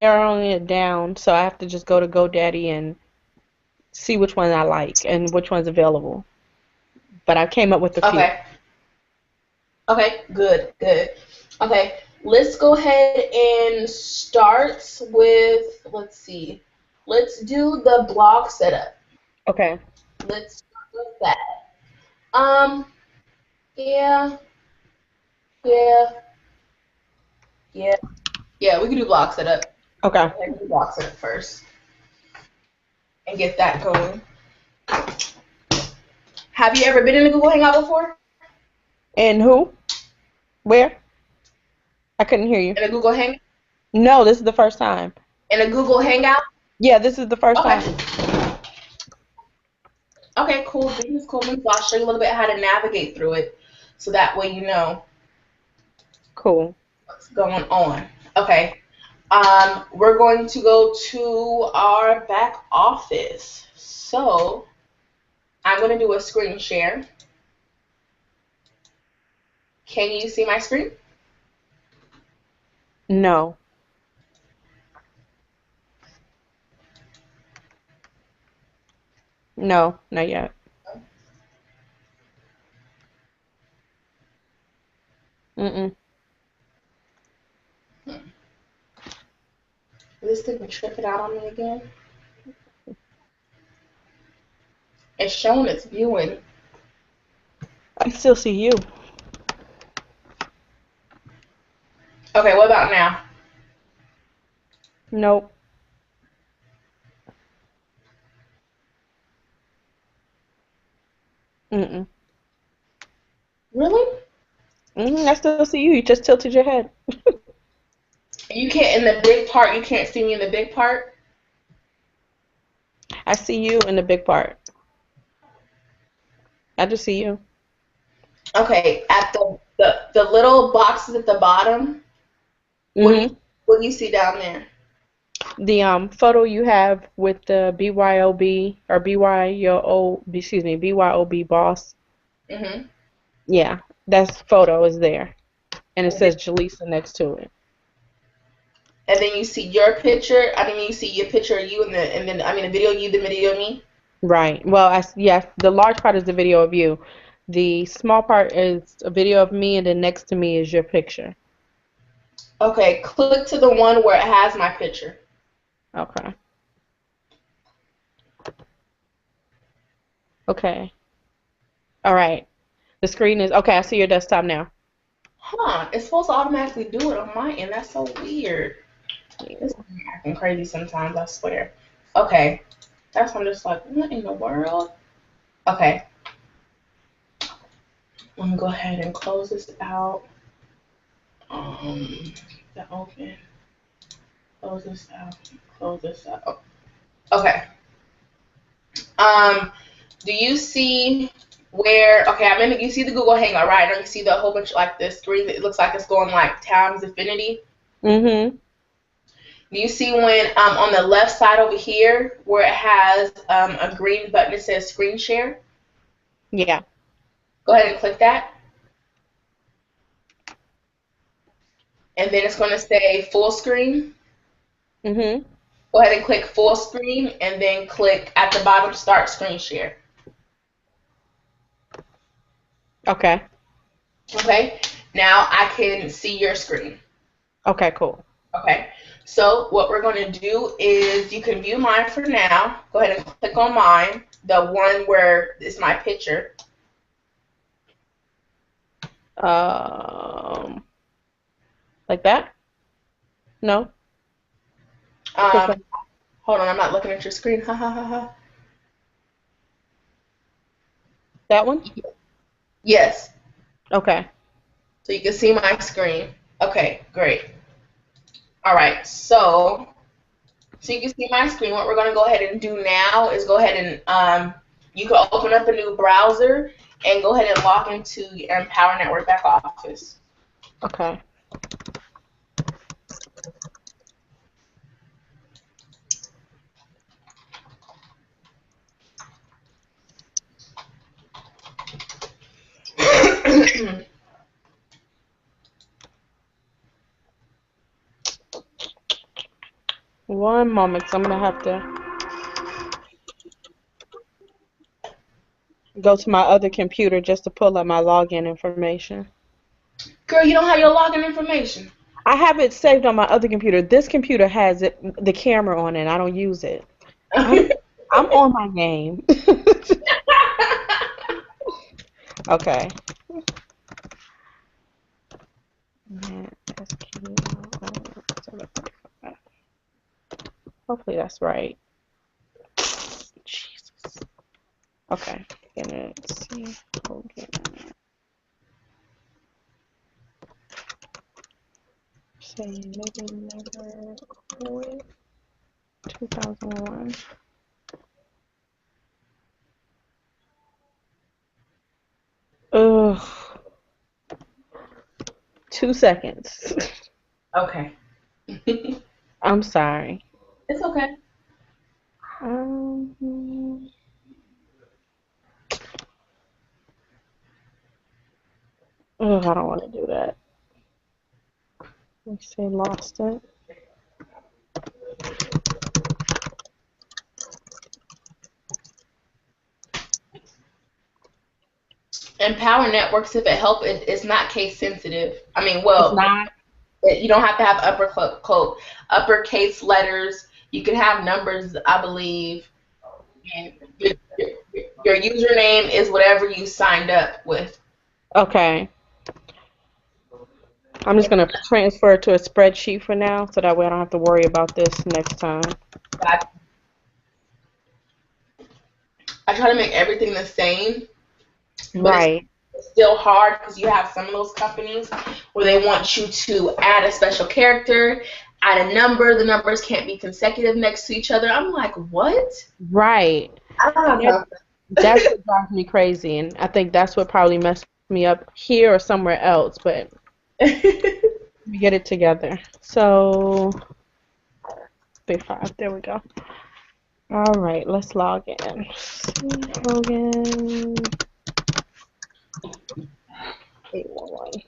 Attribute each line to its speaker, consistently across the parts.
Speaker 1: narrowing it down, so I have to just go to GoDaddy and see which one I like and which one's available. But I came up with a few.
Speaker 2: Okay. Okay. Good. Good. Okay. Let's go ahead and start with. Let's see. Let's do the blog setup.
Speaker 1: Okay.
Speaker 2: Let's start with that. Um. Yeah. Yeah. Yeah. Yeah. We can do blog setup.
Speaker 1: Okay.
Speaker 2: Okay. Do blog setup first and get that going. Have you ever been in a Google Hangout before?
Speaker 1: And who? Where? I couldn't hear you.
Speaker 2: In a Google Hang
Speaker 1: No, this is the first time.
Speaker 2: in a Google Hangout?
Speaker 1: Yeah, this is the first
Speaker 2: Okay.
Speaker 1: time.
Speaker 2: Okay, cool. This is cool. So I'll show you a little bit how to navigate through it so that way you know
Speaker 1: Cool.
Speaker 2: what's going on. Okay. We're going to go to our back office. So I'm going to do a screen share. Can you see my screen?
Speaker 1: No. No, not yet. Mm-mm.
Speaker 2: Hmm. Is this thing tripping out on me again? It's showing it's viewing.
Speaker 1: I still see you.
Speaker 2: Okay, what about now?
Speaker 1: Nope. Mm-mm.
Speaker 2: Really?
Speaker 1: I still see you. You just tilted your head.
Speaker 2: You can't in the big part. You can't see me in the big part.
Speaker 1: I see you in the big part. I just see you.
Speaker 2: Okay, at the little boxes at the bottom. What do you
Speaker 1: Mm-hmm.
Speaker 2: what do you see down there?
Speaker 1: The photo you have with the BYOB or BYO, excuse me, BYOB boss.
Speaker 2: Mhm.
Speaker 1: Yeah, that photo is there, and it
Speaker 2: And then,
Speaker 1: says Jaleesa next to it.
Speaker 2: and then you see your picture. I mean, you see your picture of you, and then I mean, the video of you, the video of me.
Speaker 1: Right. Well, yes, the large part is the video of you. The small part is a video of me, and then next to me is your picture.
Speaker 2: Okay, click to the one where it has my picture.
Speaker 1: Okay. Okay. All right. The screen is okay. I see your desktop now.
Speaker 2: Huh? It's supposed to automatically do it on my end. That's so weird.
Speaker 1: Yeah.
Speaker 2: This is acting crazy sometimes. I swear. Okay, that's when I'm just like, what in the world? Okay, let me go ahead and close this out. The open. Close this out. Close this out. Okay. Um, do you see where? Okay, I'm in. You see the Google Hangout, right? Now you see the whole bunch like this screen that it looks like it's going like times infinity.
Speaker 1: Mm-hmm.
Speaker 2: Do you see when on the left side over here where it has a green button that says Screen Share?
Speaker 1: Yeah.
Speaker 2: Go ahead and click that, and then it's going to say Full Screen.
Speaker 1: Mm-hmm.
Speaker 2: Go ahead and click Full Screen, and then click at the bottom Start Screen Share.
Speaker 1: Okay.
Speaker 2: Okay. Now I can see your screen.
Speaker 1: Okay, cool.
Speaker 2: Okay, so what we're going to do is you can view mine for now. Go ahead and click on mine, the one where it's my picture.
Speaker 1: Um, like that? No. Click
Speaker 2: Um,
Speaker 1: on
Speaker 2: hold on, I'm not looking at your screen. Ha ha ha ha.
Speaker 1: that one?
Speaker 2: Yes,
Speaker 1: Okay.
Speaker 2: so you can see my screen. Okay, great. All right, so you can see my screen. What we're going to go ahead and do now is go ahead and you can open up a new browser and go ahead and log into Power Network Back Office.
Speaker 1: Okay. One moment, 'cause I'm gonna have to go to my other computer just to pull up my login information.
Speaker 2: Girl, you don't have your login information.
Speaker 1: I have it saved on my other computer. This computer has it, the camera on it. I don't use it. I'm I'm on my game. Okay. Hopefully that's right. Jesus. Okay. Gonna see. Okay. Say maybe never quit. 2001. Ugh. 2 seconds.
Speaker 2: Okay.
Speaker 1: I'm sorry.
Speaker 2: It's okay.
Speaker 1: Um, ugh, I don't want to do that. Let's say lost it.
Speaker 2: And Power Networks, if it helps, it's not case sensitive. I mean,
Speaker 1: It's
Speaker 2: well,
Speaker 1: not.
Speaker 2: you don't have to have uppercase letters. You can have numbers, I believe. And your username is whatever you signed up with.
Speaker 1: Okay. I'm just gonna transfer it to a spreadsheet for now, so that way I don't have to worry about this next time.
Speaker 2: I, I try to make everything the same, but it's
Speaker 1: Right.
Speaker 2: still hard because you have some of those companies where they want you to add a special character, add a number. The numbers can't be consecutive next to each other. I'm like, what?
Speaker 1: Right.
Speaker 2: I don't
Speaker 1: And
Speaker 2: have time for
Speaker 1: that's what drives me crazy, and I think that's what probably messed me up here or somewhere else. But
Speaker 2: that.
Speaker 1: we get it together. So, big five. There we go. All right, let's log in. Login 811.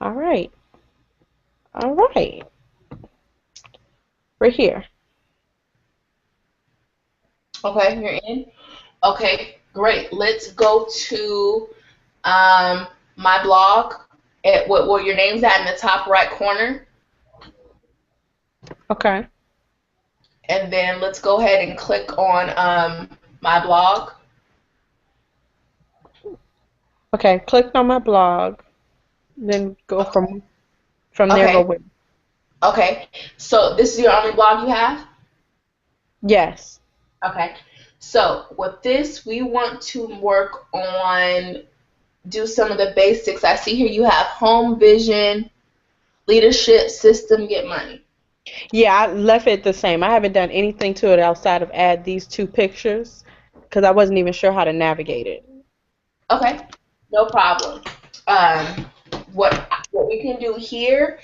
Speaker 1: All right. All right. We're here.
Speaker 2: Okay, you're in. Okay, great. Let's go to um, my blog at what where your name's at in the top right corner,
Speaker 1: Okay.
Speaker 2: and then let's go ahead and click on my blog.
Speaker 1: Okay. Clicked on my blog. Then go from there. Go
Speaker 2: Okay,
Speaker 1: with.
Speaker 2: okay. So this is your only blog you have?
Speaker 1: Yes.
Speaker 2: Okay. So with this, we want to work on do some of the basics. I see here you have home, vision, leadership, system, get money.
Speaker 1: Yeah, I left it the same. I haven't done anything to it outside of add these two pictures because I wasn't even sure how to navigate it.
Speaker 2: Okay, no problem. Um, what we can do here?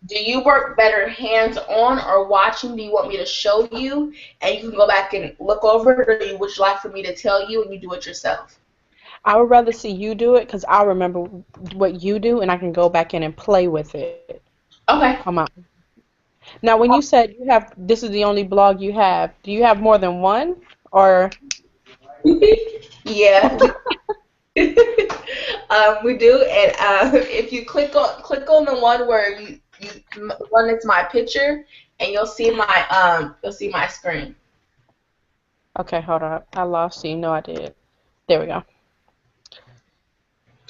Speaker 2: Do you work better hands-on or watching? Do you want me to show you and you can go back and look over it, or would you like for me to tell you and you do it yourself?
Speaker 1: I would rather see you do it because I'll remember what you do and I can go back in and play with it
Speaker 2: Okay.
Speaker 1: on my. Now, when you said you have this is the only blog you have, do you have more than one or?
Speaker 2: Yeah, we do. And if you click on the one where you the one that's my picture, and you'll see my screen.
Speaker 1: Okay, hold on. I lost you. No, I did. There we go.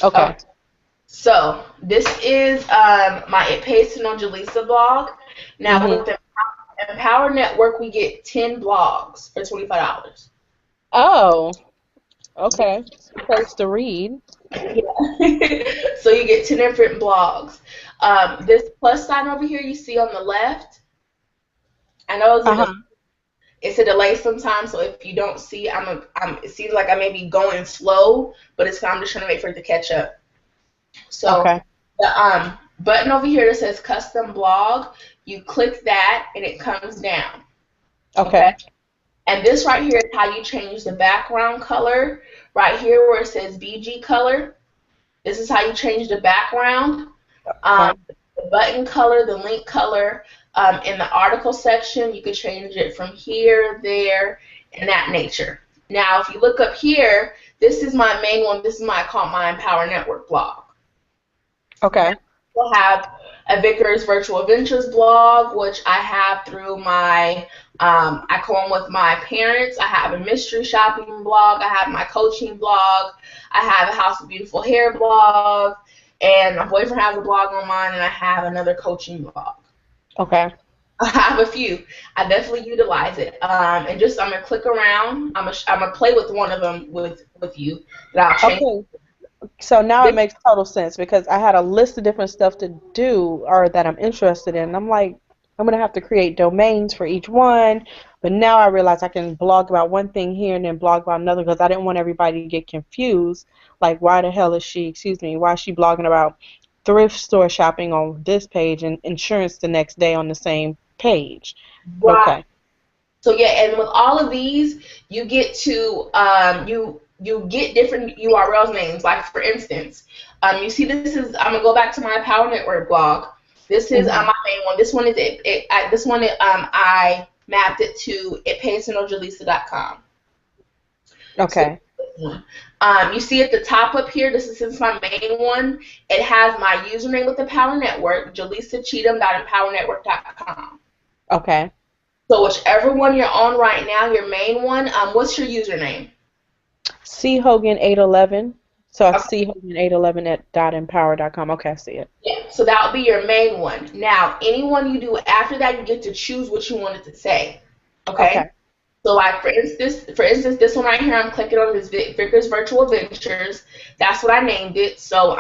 Speaker 1: Okay.
Speaker 2: Okay. So this is my It Pays to Know Jaleesa blog. Now
Speaker 1: Mhm.
Speaker 2: with the Empower Network, we get 10 blogs for $25.
Speaker 1: Oh, okay. Place to read.
Speaker 2: Yeah. So you get 10 different blogs. This plus sign over here you see on the left, I know
Speaker 1: Uh-huh.
Speaker 2: it's a delay sometimes. So if you don't see, it seems like I may be going slow, but I'm just trying to wait for it to catch up. So
Speaker 1: Okay.
Speaker 2: the button over here that says custom blog, you click that and it comes down. Okay.
Speaker 1: Okay.
Speaker 2: And this right here is how you change the background color. Right here where it says BG color. This is how you change the background.
Speaker 1: Okay.
Speaker 2: The button color, the link color. In the article section, you can change it from here, there, and that nature. Now, if you look up here, this is my main one. This is my I call my Empower Network blog.
Speaker 1: Okay.
Speaker 2: We'll have a Vickers Virtual Ventures blog, which I have through my, I go on with my parents. I have a mystery shopping blog. I have my coaching blog. I have a House of Beautiful Hair blog. And my boyfriend has a blog on mine, and I have another coaching blog.
Speaker 1: Okay.
Speaker 2: I have a few. I definitely utilize it. And just I'm gonna click around. I'm gonna play with one of them with you. That I'll change.
Speaker 1: Okay. So now it makes total sense because I had a list of different stuff to do or that I'm interested in. And I'm like, I'm going to have to create domains for each one. But now I realize I can blog about one thing here and then blog about another because I didn't want everybody to get confused. Like, why the hell is she, why is she blogging about thrift store shopping on this page and insurance the next day on the same page? But
Speaker 2: Right.
Speaker 1: okay.
Speaker 2: So yeah, and with all of these, you get to you get different URL names. Like for instance, you see this is I'm gonna go back to my Power Network blog. This is
Speaker 1: Hmm.
Speaker 2: my main one. This one is this one I mapped it to itpaystonojaleesa.com. So
Speaker 1: Okay.
Speaker 2: you see at the top up here, this is my main one. It has my username with the Power Network, jaleesacheatham.empowernetwork.com.
Speaker 1: Okay.
Speaker 2: So whichever one you're on right now, your main one, what's your username?
Speaker 1: C Hogan 811. So it's
Speaker 2: Okay,
Speaker 1: C Hogan 811 at .empower.com. Okay, I see it.
Speaker 2: yeah. So that would be your main one. Now, anyone you do after that, you get to choose what you want it to say. Okay.
Speaker 1: Okay.
Speaker 2: So like for instance, this one right here, I'm clicking on this Vickers Virtual Ventures. That's what I named it. So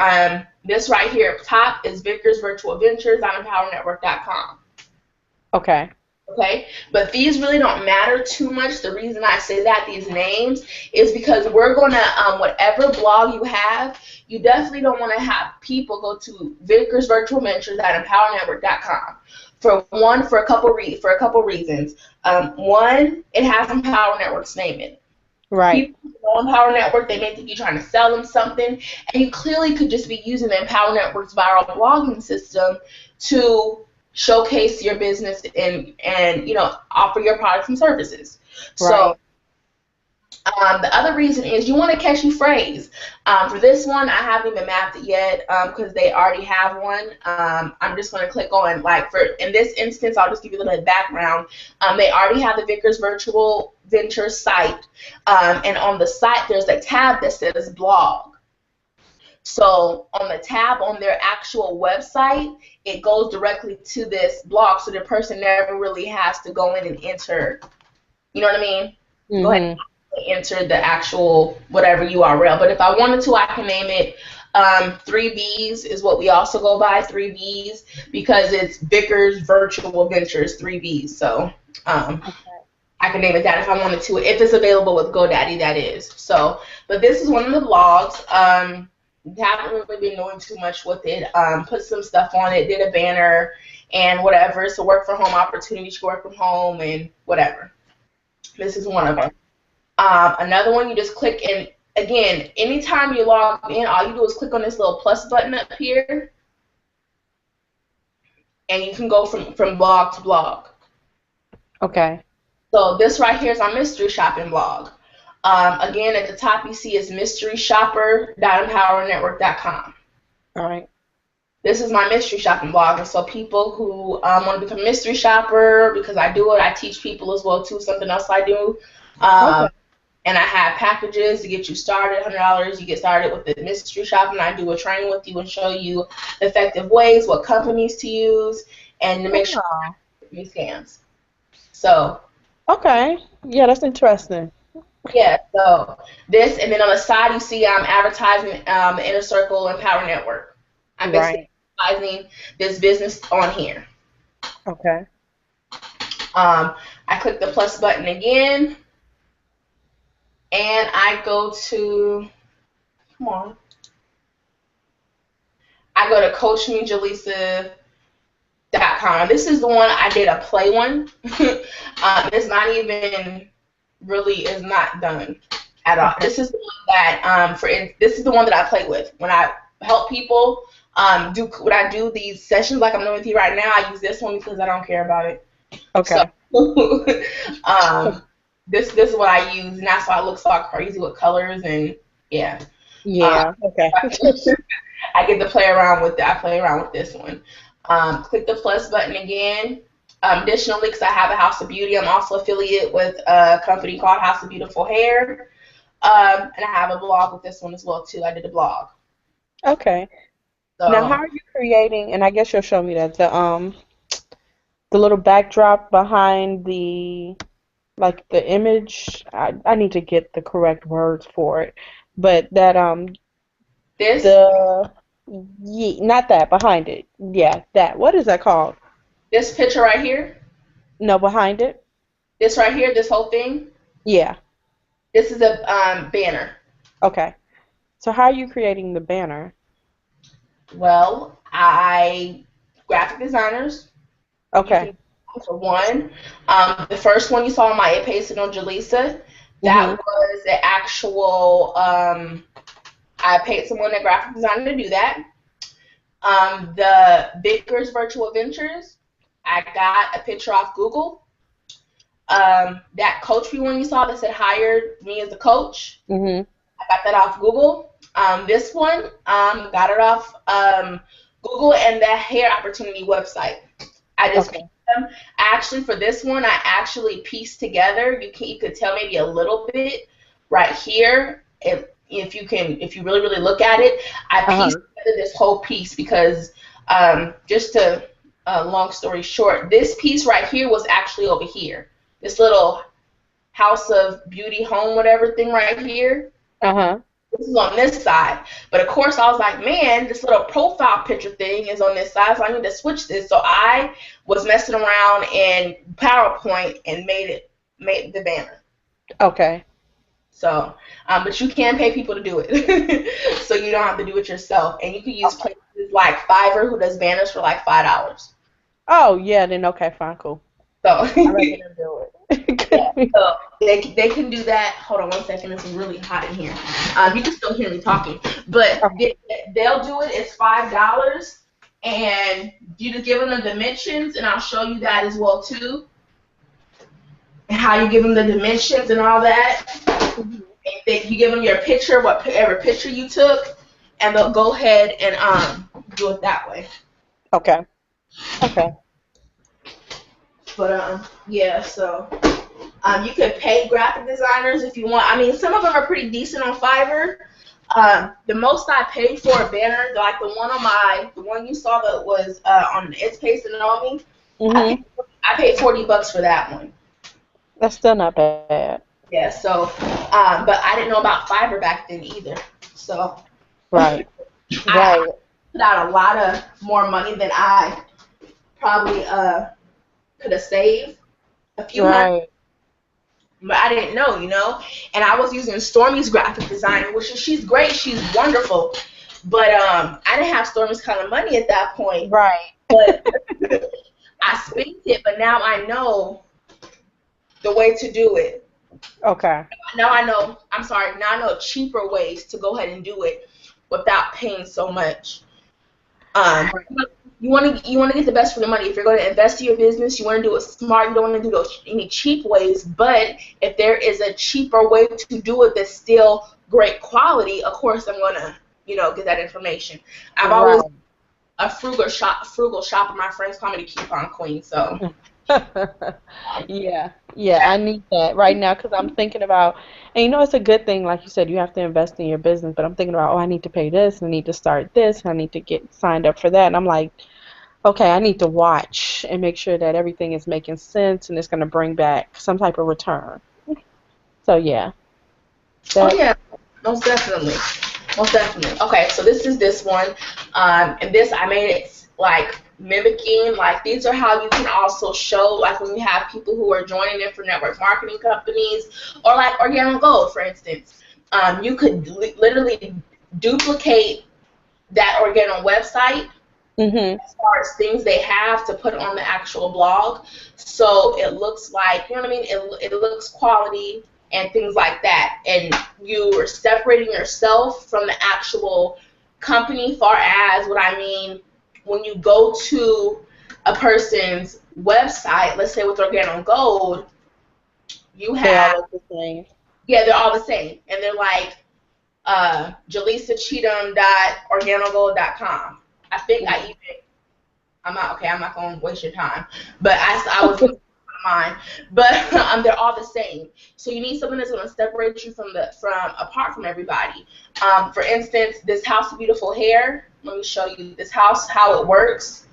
Speaker 2: this right here up top is Vickers Virtual Ventures on EmpowerNetwork.com.
Speaker 1: Okay.
Speaker 2: Okay, but these really don't matter too much. The reason I say that, these names, is because we're gonna whatever blog you have, you definitely don't want to have people go to Vickers Virtual Ventures at EmpowerNetwork.com for a couple reasons. One, it has Empower Network's name in it.
Speaker 1: Right.
Speaker 2: People who know Empower Network, they may think you're trying to sell them something, and you clearly could just be using the Empower Network's viral blogging system to showcase your business and offer your products and services. So
Speaker 1: Right.
Speaker 2: the other reason is you want a catchy phrase. For this one, I haven't even mapped it yet because they already have one. I'm just going to click on, like, for in this instance, I'll just give you a little bit of background. They already have the Vickers Virtual Ventures site, and on the site, there's a tab that says blog. So on the tab on their actual website, it goes directly to this blog, so the person never really has to go in and enter. You know what I mean? Go ahead
Speaker 1: Mhm.
Speaker 2: and enter the actual whatever URL. But if I wanted to, I can name it 3Vs is what we also go by, 3Vs, because it's Vickers Virtual Ventures 3Vs. So I can name it that if I wanted to, if it's available with GoDaddy, that is. So, but this is one of the blogs. Haven't really been doing too much with it. Put some stuff on it, did a banner and whatever. So work from home opportunities, you work from home and whatever. This is one of them. Another one, you just click, and again, anytime you log in, all you do is click on this little plus button up here, and you can go from blog to blog.
Speaker 1: Okay.
Speaker 2: So this right here is our mystery shopping blog. Again, at the top you see is mysteryshopper.empowernetwork.com.
Speaker 1: All right.
Speaker 2: This is my mystery shopping blog, and so people who want to become a mystery shopper, because I do it, I teach people as well too. Something else I do,
Speaker 1: Okay.
Speaker 2: and I have packages to get you started. $100, you get started with the mystery shopping. I do a training with you and show you effective ways, what companies to use, and to make sure
Speaker 1: Oh.
Speaker 2: you scams. So
Speaker 1: Okay. Yeah, that's interesting.
Speaker 2: yeah, so this, and then on the side you see I'm advertising the Inner Circle Empower Network. I'm basically
Speaker 1: Right.
Speaker 2: advertising this business on here.
Speaker 1: Okay.
Speaker 2: I click the plus button again, and I go to, come on, I go to coachmejalisa.com. This is the one I did a play one. It's not even. really is not done at all. This is the one that this is the one that I play with when I help people. When I do these sessions like I'm doing with you right now, I use this one because I don't care about it. So,
Speaker 1: Okay.
Speaker 2: this is what I use, and that's why it looks all crazy with colors and yeah.
Speaker 1: Yeah. Okay.
Speaker 2: I get to play around with it. I play around with this one. Click the plus button again. Additionally, because I have a House of Beauty, I'm also affiliate with a company called House of Beautiful Hair. And I have a blog with this one as well too. I did a blog.
Speaker 1: Okay. Now, how
Speaker 2: So
Speaker 1: are you creating? And I guess you'll show me that the little backdrop behind the like the image. I need to get the correct words for it, but that
Speaker 2: this
Speaker 1: the not that behind it. Yeah, that. What is that called?
Speaker 2: this picture right here,
Speaker 1: No, behind it.
Speaker 2: this right here, this whole thing,
Speaker 1: Yeah.
Speaker 2: this is a banner.
Speaker 1: Okay. So how are you creating the banner?
Speaker 2: Well, I graphic designers. You
Speaker 1: Okay.
Speaker 2: can for one. The first one you saw on my pasted on Jaleesa, that
Speaker 1: Mhm.
Speaker 2: was the actual. I paid someone a graphic designer to do that. The Baker's Virtual Ventures, I got a picture off Google. That coach one you saw that said hired me as a coach,
Speaker 1: Mhm.
Speaker 2: I got that off Google. This one, got it off Google and the Hair Opportunity website. I just
Speaker 1: Okay.
Speaker 2: pieced them. Actually, for this one, I actually pieced together. You could tell maybe a little bit right here. If you really look at it, I pieced
Speaker 1: Uh-huh.
Speaker 2: together this whole piece because just to long story short, this piece right here was actually over here. This little House of Beauty home whatever thing right here.
Speaker 1: Uh-huh.
Speaker 2: This is on this side. But of course, I was like, man, this little profile picture thing is on this side, so I need to switch this. So I was messing around in PowerPoint and made the banner.
Speaker 1: Okay.
Speaker 2: So, but you can pay people to do it, so you don't have to do it yourself. And you can use
Speaker 1: Okay.
Speaker 2: places like Fiverr, who does banners for like $5.
Speaker 1: Oh, yeah, then okay, fine, cool.
Speaker 2: So,
Speaker 1: I'd rather them do
Speaker 2: yeah,
Speaker 1: it.
Speaker 2: so they can do that. Hold on one second. It's really hot in here. You can still hear me talking, but
Speaker 1: Uh-huh.
Speaker 2: they'll do it. It's $5, and you just give them the dimensions, and I'll show you that as well too, and how you give them the dimensions and all that.
Speaker 1: Mhm.
Speaker 2: And then you give them your picture, whatever picture you took, and they'll go ahead and do it that way.
Speaker 1: Okay. Okay.
Speaker 2: But yeah, so you could pay graphic designers if you want. I mean, some of them are pretty decent on Fiverr. The most I paid for a banner, like the one you saw that was on It's Pace and All Me,
Speaker 1: Mhm.
Speaker 2: I paid $40 for that one.
Speaker 1: That's still not bad.
Speaker 2: Yeah, so, but I didn't know about Fiverr back then either. So
Speaker 1: Right.
Speaker 2: I
Speaker 1: Right.
Speaker 2: put out a lot of more money than I probably could have saved. A few hundred.
Speaker 1: Right.
Speaker 2: But I didn't know, and I was using Stormy's graphic designer, she's great, she's wonderful, but I didn't have Stormy's kind of money at that point,
Speaker 1: Right.
Speaker 2: but I spent it, but now I know the way to do it.
Speaker 1: Okay.
Speaker 2: Now I know, I'm sorry, now I know cheaper ways to go ahead and do it without paying so much. Um, you want to get the best for the money. If you're going to invest in your business, you want to do it smart. You don't want to do any cheap ways. But if there is a cheaper way to do it that's still great quality, of course I'm going to get that information. I've always
Speaker 1: Right.
Speaker 2: a frugal shopper. My friends call me the coupon queen. So
Speaker 1: Yeah, yeah, I need that right now because I'm thinking about, and it's a good thing, like you said, you have to invest in your business, but I'm thinking about, oh, I need to pay this, I need to start this, I need to get signed up for that, and I'm like, okay, I need to watch and make sure that everything is making sense and it's going to bring back some type of return. So yeah,
Speaker 2: oh
Speaker 1: that,
Speaker 2: yeah, most definitely. Most definitely. Okay, so this is this one. And this I made it like mimicking, like these are how you can also show, like when you have people who are joining in for network marketing companies or like Organic Gold, for instance. You could literally duplicate that Organic website
Speaker 1: mhm,
Speaker 2: as far as things they have to put on the actual blog. So it looks like, you know what I mean? It looks quality. and things like that. And you are separating yourself from the actual company, far as what I mean when you go to a person's website, let's say with Organo Gold, you
Speaker 1: They all
Speaker 2: have,
Speaker 1: look the same.
Speaker 2: yeah, they're all the same. And they're like jaleesacheatham.organogold.com. I think I even, I'm not, okay, I'm not going to waste your time. But I was mine. But they're all the same. So you need something that's going to separate you from apart from everybody. For instance, this House of Beautiful Hair. Let me show you this house, how it works.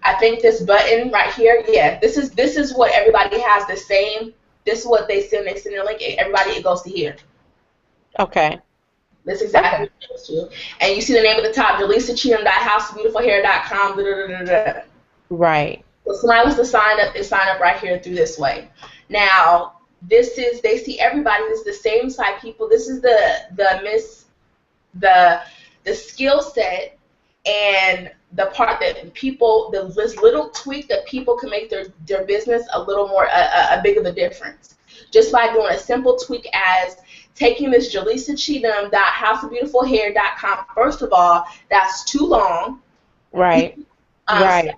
Speaker 2: I think this button right here, yeah, this is what everybody has the same. This is what they send their link. Everybody, it goes to here.
Speaker 1: Okay.
Speaker 2: That's exactly what it goes to. And you see the name at the top, jaleesacheatham.houseofbeautifulhair.com.
Speaker 1: Right.
Speaker 2: So somebody wants to sign up, they sign up right here through this way. Now, they see everybody. This is the same site people. This is the skill set and the part that people, this little tweak that people can make their business a little more, a big of a difference. Just by doing a simple tweak as taking this jaleesacheatham.houseofbeautifulhair.com. First of all, that's too long.
Speaker 1: Right. Right.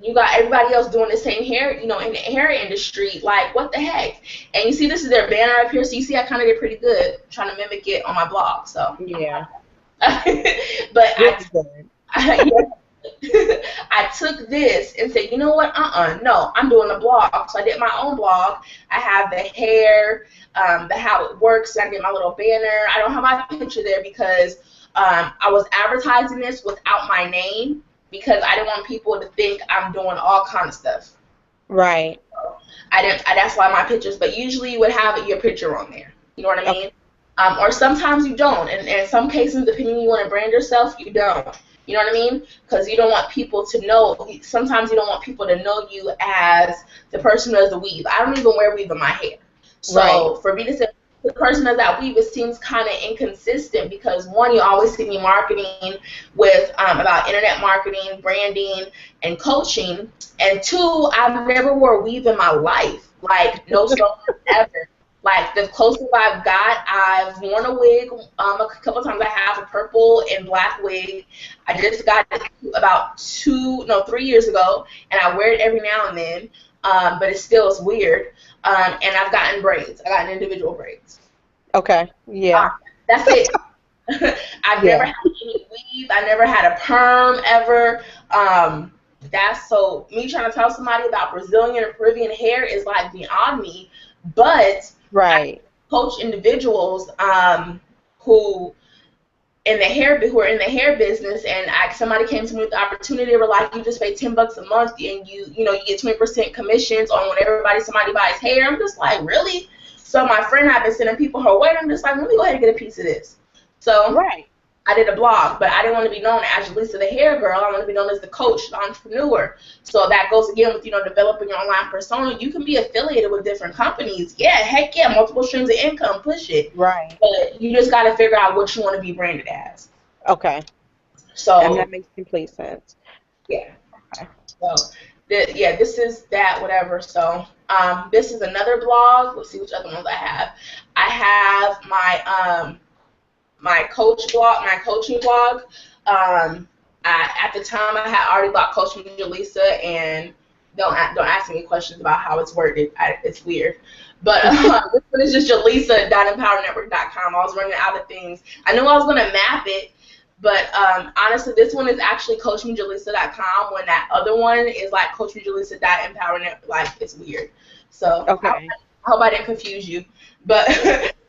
Speaker 2: You got everybody else doing the same hair, in the hair industry. Like, what the heck? And you see, this is their banner up here. So you see, I kind of did pretty good trying to mimic it on my blog. So
Speaker 1: yeah.
Speaker 2: But I took this and said, you know what? No, I'm doing a blog. So I did my own blog. I have the hair, the how it works. I did my little banner. I don't have my picture there because I was advertising this without my name because I didn't want people to think I'm doing all kind of stuff.
Speaker 1: Right.
Speaker 2: So that's why my pictures. But usually you would have your picture on there. You know what I mean? Okay. Or sometimes you don't. And in some cases, depending on you want to brand yourself, you don't. You know what I mean? Because you don't want people to know. Sometimes you don't want people to know you as the person who does the weave. I don't even wear weave in my hair. So for me to say the person who does that weave, it seems kind of inconsistent because, one, you always see me marketing with about internet marketing, branding, and coaching. And two, I've never wore weave in my life. Like, no stone ever. Like, the closest I've got, I've worn a wig a couple times. I have a purple and black wig. I just got it about 3 years ago, and I wear it every now and then, but it still is weird. And I've gotten braids. I got individual braids.
Speaker 1: Okay, yeah.
Speaker 2: That's it. I've never had any weave. I never had a perm ever. So me trying to tell somebody about Brazilian or Peruvian hair is like beyond me. But I coach individuals who are in the hair business, and somebody came to me with the opportunity. They were like, you just pay $10 a month, and you get 20% commissions on whenever somebody buys hair. I'm just like, really? So my friend, I've been sending people her way. I'm just like, let me go ahead and get a piece of this. So I did a blog, but I didn't want to be known as Lisa the Hair Girl. I want to be known as the coach, the entrepreneur. So that goes again with, developing your online persona. You can be affiliated with different companies. Yeah, heck yeah, multiple streams of income, push it.
Speaker 1: Right.
Speaker 2: But you just got to figure out what you want to be branded as.
Speaker 1: Okay.
Speaker 2: So.
Speaker 1: And that makes complete sense.
Speaker 2: Yeah. Okay. So, this is that, whatever. So, this is another blog. Let's see which other ones I have. I have my coaching blog. At the time, I had already bought Coaching with Jaleesa, and don't ask me questions about how it's worded. It's weird. But this one is just jaleesa.empowernetwork.com. I was running out of things. I knew I was going to map it, but honestly, this one is actually coachmejaleesa.com when that other one is like coachmejaleesa.empowernetwork. Like, it's weird. So I hope I didn't confuse you. But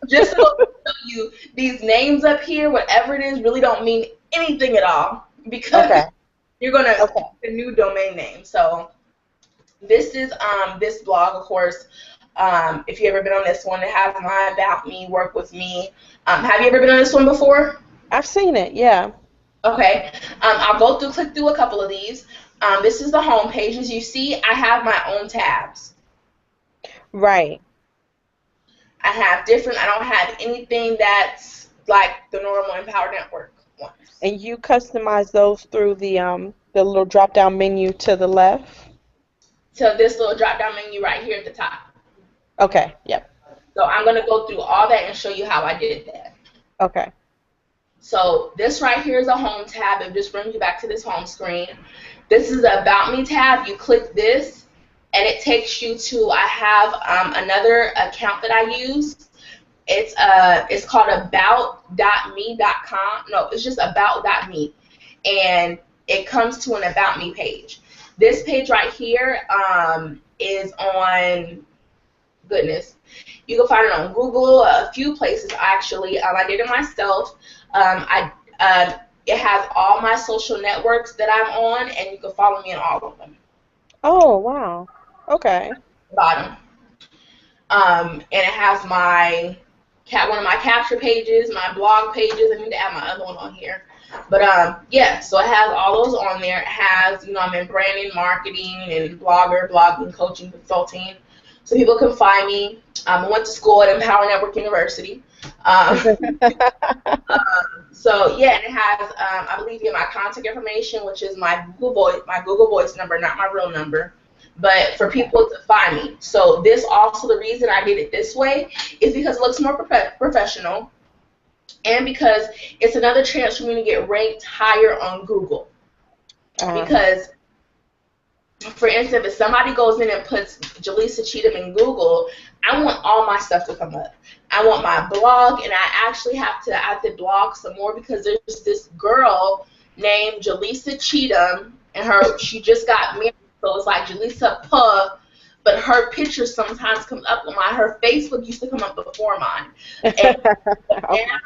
Speaker 2: just to show you, these names up here, whatever it is, really don't mean anything at all because you're going to get a new domain name. So this is this blog, of course. If you've ever been on this one, it has my about me, work with me. Have you ever been on this one before?
Speaker 1: I've seen it, yeah.
Speaker 2: Okay. I'll click through a couple of these. This is the home page. As you see, I have my own tabs.
Speaker 1: Right.
Speaker 2: I don't have anything that's like the normal Empower Network ones.
Speaker 1: And you customize those through the little drop-down menu to the left?
Speaker 2: So this little drop-down menu right here at the top.
Speaker 1: Okay, yep.
Speaker 2: So I'm going to go through all that and show you how I did that.
Speaker 1: Okay.
Speaker 2: So this right here is a home tab. It just brings you back to this home screen. This is the About Me tab. You click this, and it takes you to, I have another account that I use. It's called about.me.com. No, it's just about.me. And it comes to an About Me page. This page right here is on, goodness, you can find it on Google, a few places actually. I did it myself. It has all my social networks that I'm on, and you can follow me on all of them.
Speaker 1: Oh, wow. Okay.
Speaker 2: Bottom. And it has my one of my capture pages, my blog pages. I need to add my other one on here. But yeah, so it has all those on there. It has, I'm in branding, marketing, and blogging, coaching, consulting. So people can find me. I went to school at Empower Network University. So yeah, and it has, I believe, my contact information, which is my Google Voice number, not my real number, but for people to find me. So this also, the reason I did it this way is because it looks more professional, and because it's another chance for me to get ranked higher on Google. Because, for instance, if somebody goes in and puts Jaleesa Cheatham in Google, I want all my stuff to come up. I want my blog, and I actually have to blog some more, because there's this girl named Jaleesa Cheatham, and she just got married, so it's like Jaleesa Puh, but her picture sometimes comes up on her Facebook used to come up before mine. And now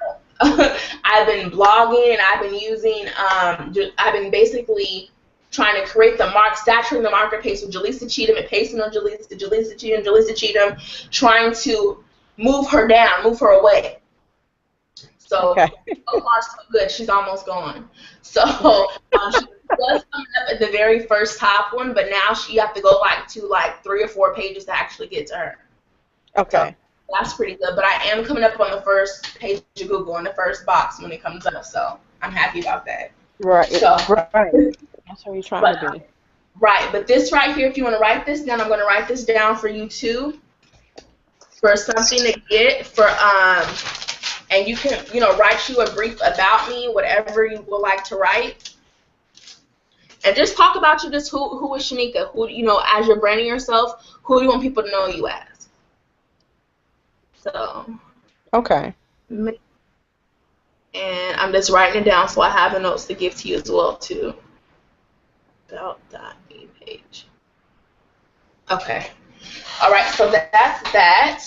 Speaker 2: I've been blogging, and I've been using, I've been basically trying to create saturating the marketplace with Jaleesa Cheatham and pasting on Jaleesa Cheatham, trying to move her down, move her away. So, so far, so good. She's almost gone. So, she was coming up at the very first top one, but now you have to go to 3 or 4 pages to actually get to her.
Speaker 1: Okay.
Speaker 2: So that's pretty good. But I am coming up on the first page of Google, in the first box when it comes up. So I'm happy about that.
Speaker 1: Right.
Speaker 2: So,
Speaker 1: right. That's what you're trying to do.
Speaker 2: Right. But this right here, if you want to write this down, I'm going to write this down for you too. For something to get for and you can write you a brief about me, whatever you would like to write, and just talk about you. Just who is Shanika? Who as you're branding yourself, who do you want people to know you as? So
Speaker 1: okay.
Speaker 2: And I'm just writing it down so I have the notes to give to you as well too. About.me page. Okay. All right, so that's that.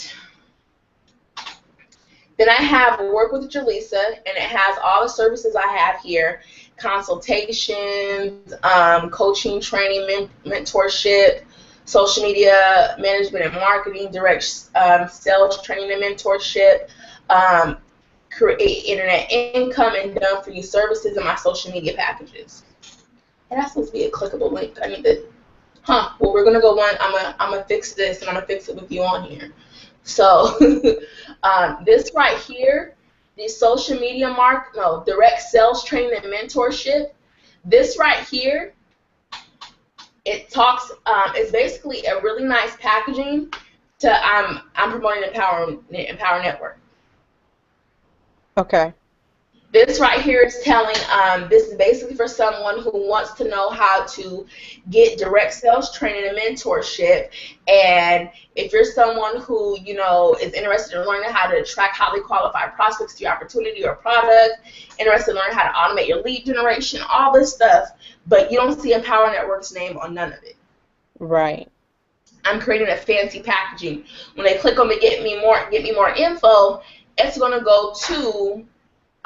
Speaker 2: Then I have Work with Jaleesa, and it has all the services I have here: consultations, coaching, training, mentorship, social media management and marketing, direct sales training and mentorship, create internet income, and done for you services, and my social media packages. And that's supposed to be a clickable link. I need to. Well, we're gonna go one. I'm gonna fix this, and I'm gonna fix it with you on here. So this right here, the social media direct sales training and mentorship. This right here, it talks. It's basically a really nice packaging to. I'm promoting Empower Network.
Speaker 1: Okay.
Speaker 2: This right here is telling, this is basically for someone who wants to know how to get direct sales training and mentorship. And if you're someone who, is interested in learning how to track highly qualified prospects to your opportunity or product, interested in learning how to automate your lead generation, all this stuff, but you don't see Empower Network's name on none of it.
Speaker 1: Right.
Speaker 2: I'm creating a fancy packaging. When they click on the get me more info, it's going to go to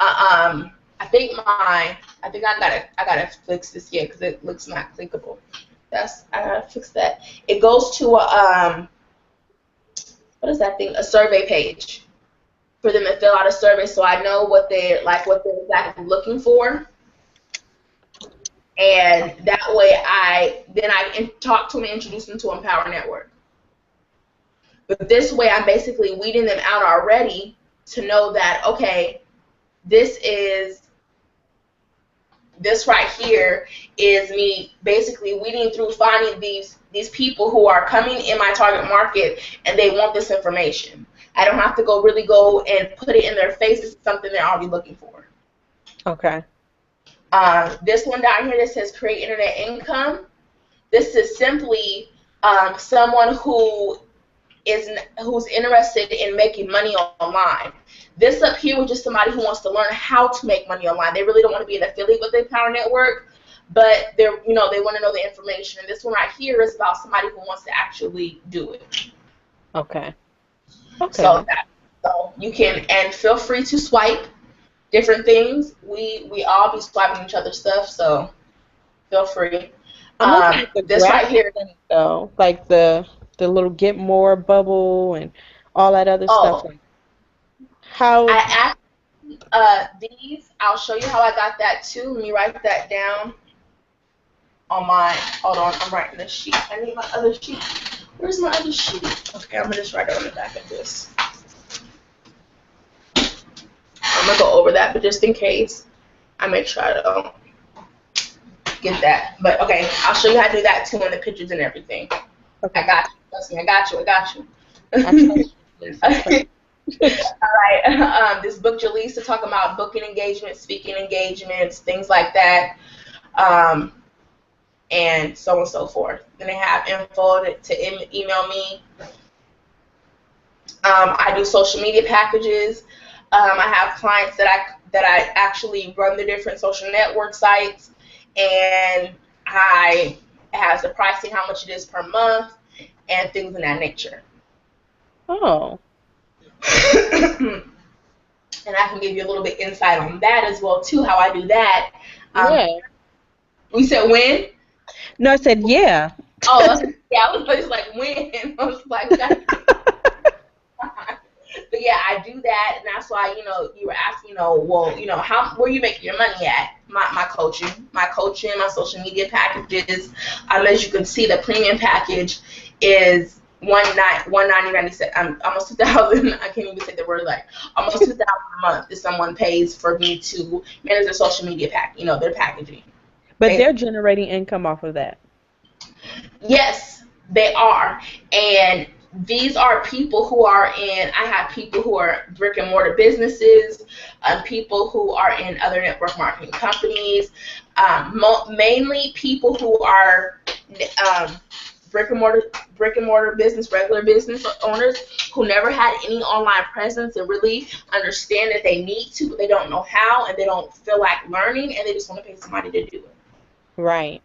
Speaker 2: I think I gotta fix this yet because it looks not clickable. I gotta fix that. It goes to what is that thing? A survey page for them to fill out a survey, so I know what they're exactly looking for, and that way I talk to them and introduce them to Empower Network. But this way I'm basically weeding them out already to know that, okay, this right here is me basically weeding through, finding these people who are coming in my target market and they want this information. I don't have to really go and put it in their face. It's something they're already looking for.
Speaker 1: Okay.
Speaker 2: This one down here that says create internet income. This is simply someone who's interested in making money online. This up here was just somebody who wants to learn how to make money online. They really don't want to be an affiliate with the Empower Network, but they want to know the information. And this one right here is about somebody who wants to actually do it.
Speaker 1: Okay. Okay.
Speaker 2: So you can, and feel free to swipe different things. We all be swiping each other's stuff, so feel free. This right here,
Speaker 1: though, like the little get more bubble and all that other stuff. How
Speaker 2: I these, I'll show you how I got that too. Let me write that down on my, hold on, I'm writing this sheet. I need my other sheet. Where's my other sheet? Okay, I'm gonna just write it on the back of this. I'm gonna go over that, but just in case, I make sure I don't get that. But okay, I'll show you how to do that too in the pictures and everything. Okay. I got you. Trust me, I got you. Okay. All right. This book Jaleesa talk about booking engagements, speaking engagements, things like that, and so on and so forth. Then they have info to email me. I do social media packages. I have clients that I actually run the different social network sites, and I have the pricing, how much it is per month, and things of that nature.
Speaker 1: Oh.
Speaker 2: And I can give you a little bit insight on that as well too, how I do that.
Speaker 1: Yeah.
Speaker 2: We said when?
Speaker 1: No, I said yeah.
Speaker 2: Oh, yeah. I was just like when. I was like, but yeah, I do that, and that's why you were asking, well, how where you making your money at? My coaching, my social media packages. As you can see, the premium package is $190.97. Almost $2,000. I can't even say the word, like almost $2,000 a month if someone pays for me to manage their social media their packaging.
Speaker 1: But they're generating income off of that.
Speaker 2: Yes, they are, and these are people who are I have people who are brick and mortar businesses, people who are in other network marketing companies, mainly people who are brick and mortar business, regular business owners who never had any online presence and really understand that they need to, but they don't know how, and they don't feel like learning, and they just want to pay somebody to do it.
Speaker 1: Right.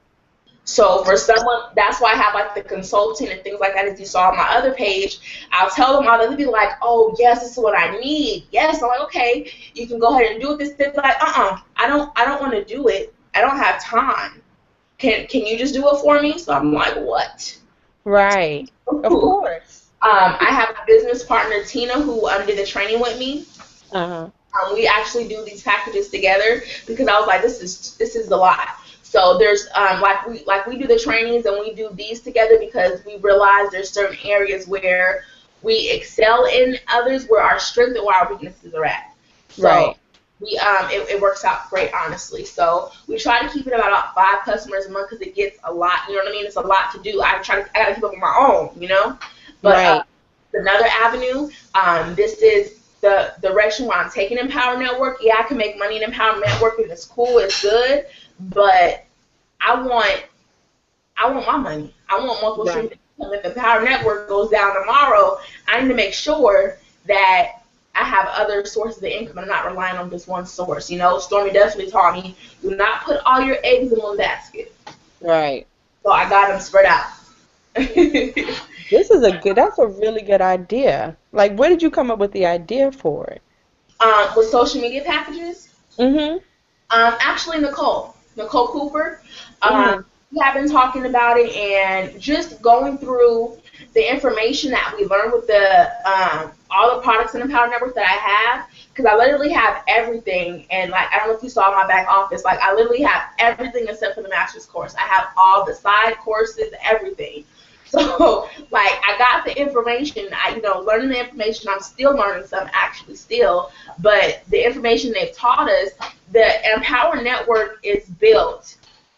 Speaker 2: So for someone, that's why I have like the consulting and things like that. As you saw on my other page, I'll tell them, they'll be like, oh yes, this is what I need. Yes, I'm like, okay, you can go ahead and do it. This thing, like, I don't want to do it. I don't have time. Can you just do it for me? So I'm like, what?
Speaker 1: Right. Of course.
Speaker 2: I have a business partner, Tina, who did the training with me. We actually do these packages together because I was like, this is a lot. So there's like we do the trainings and we do these together because we realize there's certain areas where we excel in, others where our strengths and where our weaknesses are at. So
Speaker 1: right.
Speaker 2: It works out great, honestly. So we try to keep it about 5 customers a month because it gets a lot. You know what I mean? It's a lot to do. I gotta keep up on my own. But
Speaker 1: right.
Speaker 2: Another avenue. This is the direction where I'm taking Empower Network. Yeah, I can make money in Empower Network and it's cool, it's good. But I want my money. I want multiple streams of income. If the Empower Network goes down tomorrow, I need to make sure that I have other sources of income and I'm not relying on just one source. Stormy definitely taught me, do not put all your eggs in one basket.
Speaker 1: Right.
Speaker 2: So I got them spread out.
Speaker 1: That's a really good idea. Like, where did you come up with the idea for it?
Speaker 2: With social media packages?
Speaker 1: Mm-hmm.
Speaker 2: Actually, Nicole Cooper. We have been talking about it and just going through the information that we learned with all the products in the Empower Network that I have, because I literally have everything. And like, I don't know if you saw my back office, like I literally have everything except for the master's course. I have all the side courses, everything. So like, I got the information. Learning the information. I'm still learning some, actually still. But the information they've taught us, the Empower Network is built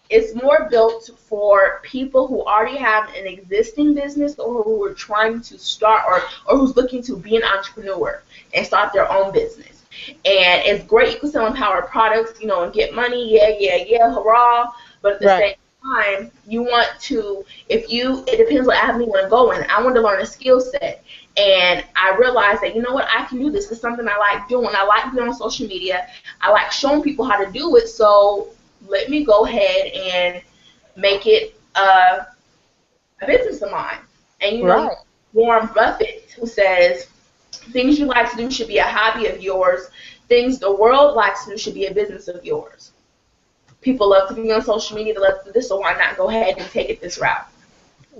Speaker 2: it's more built for people who already have an existing business or who are trying to start or who's looking to be an entrepreneur and start their own business. And it's great. You can sell empowered products, you know, and get money. Yeah, yeah, yeah, hurrah. But at the
Speaker 1: Right.
Speaker 2: same time, you want to, it depends what avenue you want to go in. I want to learn a skill set. And I realized that, you know what, I can do this. It's something I like doing. I like being on social media. I like showing people how to do it. So let me go ahead and make it a business of mine. And you know,
Speaker 1: Right.
Speaker 2: Warren Buffett, who says things you like to do should be a hobby of yours. Things the world likes to do should be a business of yours. People love to be on social media. They love to do this, so why not go ahead and take it this route?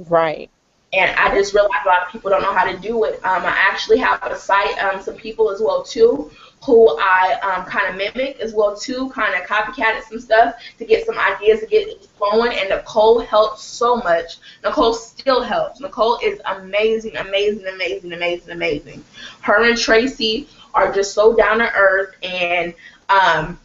Speaker 1: Right.
Speaker 2: And I just realized a lot of people don't know how to do it. I actually have a site, some people as well too, who I kind of mimic as well too, kind of copycatted some stuff to get some ideas to get it flowing. And Nicole helps so much. Nicole still helps. Nicole is amazing, amazing, amazing, amazing, amazing. Her and Tracy are just so down to earth, and I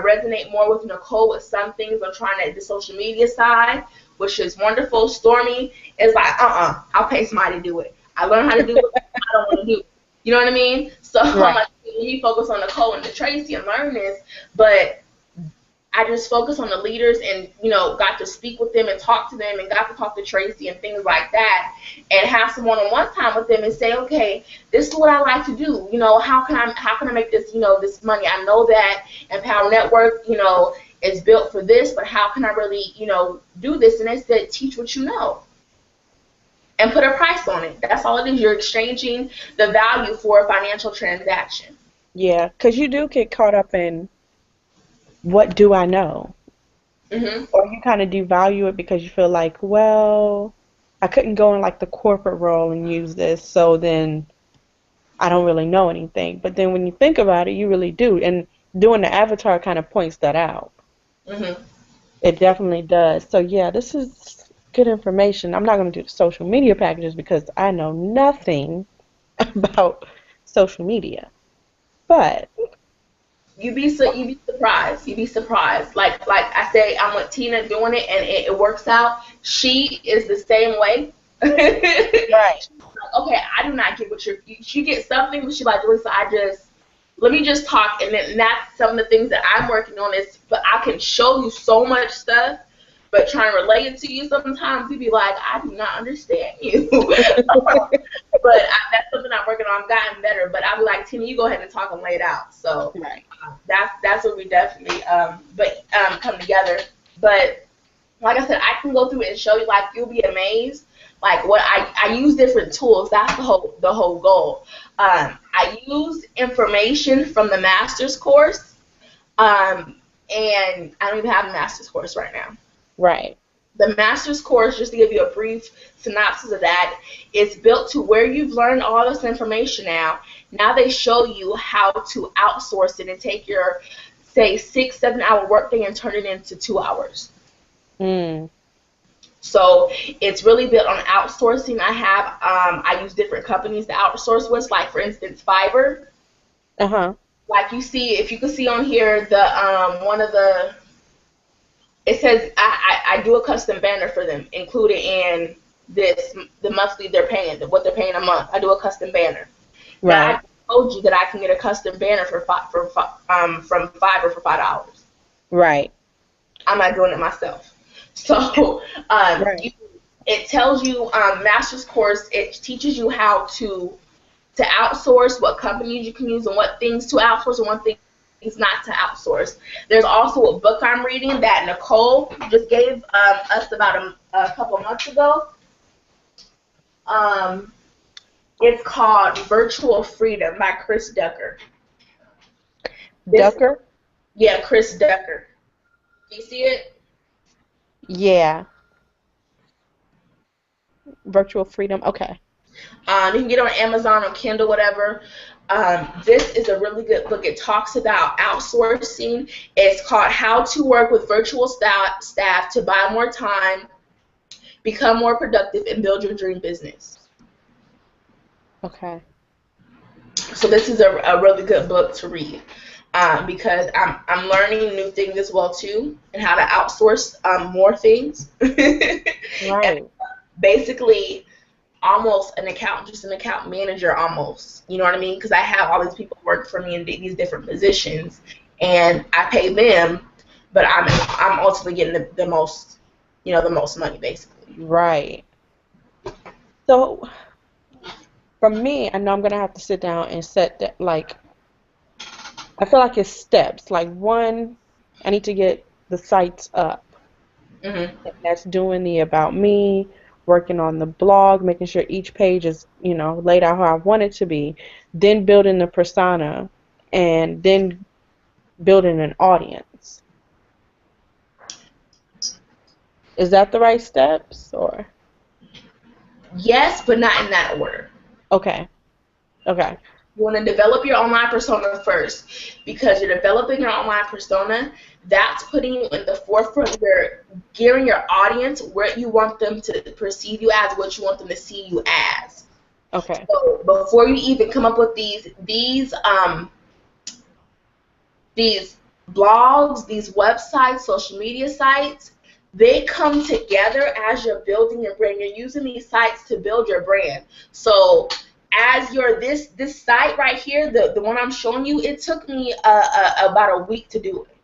Speaker 2: resonate more with Nicole with some things. I'm trying to the social media side, which is wonderful. Stormy is like, I'll pay somebody to do it. I learned how to do it. I don't want to do it. You know what I mean? So I'm
Speaker 1: Right.
Speaker 2: like, you focus on Nicole and the Tracy and learn this, but I just focused on the leaders and, you know, got to speak with them and talk to them and got to talk to Tracy and things like that and have some one-on-one time with them and say, okay, this is what I like to do. You know, how can I make this, you know, this money? I know that Empower Network, you know, is built for this, but how can I really, you know, do this? And they said, teach what you know and put a price on it. That's all it is. You're exchanging the value for a financial transaction.
Speaker 1: Yeah, because you do get caught up in what do I know?
Speaker 2: Hmm.
Speaker 1: Or you kind of devalue it because you feel like, well, I couldn't go in like the corporate role and use this, so then I don't really know anything. But then when you think about it, you really do. And doing the avatar kind of points that out.
Speaker 2: Hmm.
Speaker 1: It definitely does. So yeah, this is good information. I'm not going to do the social media packages because I know nothing about social media. But
Speaker 2: You'd be surprised. You'd be surprised. Like I say, I'm with Tina doing it, and it works out. She is the same way.
Speaker 1: right,
Speaker 2: She's like, okay, I do not get what she gets something, but she's like, Lisa, let me just talk, and then that's some of the things that I'm working on is, but I can show you so much stuff, but trying to relate it to you sometimes you be like, I do not understand you. That's something I'm working on. I've gotten better, but I'll be like, Tina, you go ahead and talk and lay it out. So
Speaker 1: right,
Speaker 2: that's what we definitely come together. But like I said, I can go through it and show you. Like you'll be amazed. Like what I use different tools. That's the whole goal. I use information from the master's course, and I don't even have a master's course right now.
Speaker 1: right.
Speaker 2: The master's course, just to give you a brief synopsis of that, is built to where you've learned all this information now. Now they show you how to outsource it and take your, say, 6, 7 hour workday and turn it into 2 hours.
Speaker 1: Mm.
Speaker 2: So it's really built on outsourcing. I use different companies to outsource with, like for instance, Fiverr.
Speaker 1: Uh-huh.
Speaker 2: Like you see, if you can see on here, the one of the it says I do a custom banner for them, included in the monthly they're paying, what they're paying a month. I do a custom banner. Now I
Speaker 1: Right,
Speaker 2: told you that I can get a custom banner from Fiverr for $5.
Speaker 1: right,
Speaker 2: I'm not doing it myself. So
Speaker 1: right,
Speaker 2: it tells you master's course. It teaches you how to outsource, what companies you can use, and what things to outsource, and what things not to outsource. There's also a book I'm reading that Nicole just gave us about a couple months ago. Um, it's called Virtual Freedom by Chris Ducker. This,
Speaker 1: Ducker?
Speaker 2: yeah, Chris Ducker. Do you see it?
Speaker 1: Yeah. Virtual freedom. Okay.
Speaker 2: You can get it on Amazon or Kindle, whatever. This is a really good book. It talks about outsourcing. It's called How to Work with Virtual Staff to Buy More Time, Become More Productive, and Build Your Dream Business.
Speaker 1: Okay.
Speaker 2: So this is a really good book to read. because I'm learning new things as well too, and how to outsource more things. And
Speaker 1: Right.
Speaker 2: basically, almost an accountant, just an account manager almost. You know what I mean? Because I have all these people work for me in these different positions, and I pay them, but I'm ultimately getting the most, the most money basically.
Speaker 1: Right. So for me, I know I'm gonna have to sit down and set that, like, I feel like it's steps. Like one, I need to get the sites up.
Speaker 2: Hmm.
Speaker 1: That's doing the about me, working on the blog, making sure each page is, laid out how I want it to be, then building the persona, and then building an audience. Is that the right steps or?
Speaker 2: Yes, but not in that order.
Speaker 1: Okay. Okay.
Speaker 2: You want to develop your online persona first, because you're developing your online persona. That's putting you in the forefront. You're gearing your audience where you want them to perceive you as, what you want them to see you as.
Speaker 1: Okay.
Speaker 2: So before you even come up with these blogs, these websites, social media sites, they come together as you're building your brand. You're using these sites to build your brand. So as you're this site right here, the one I'm showing you, it took me about a week to do it.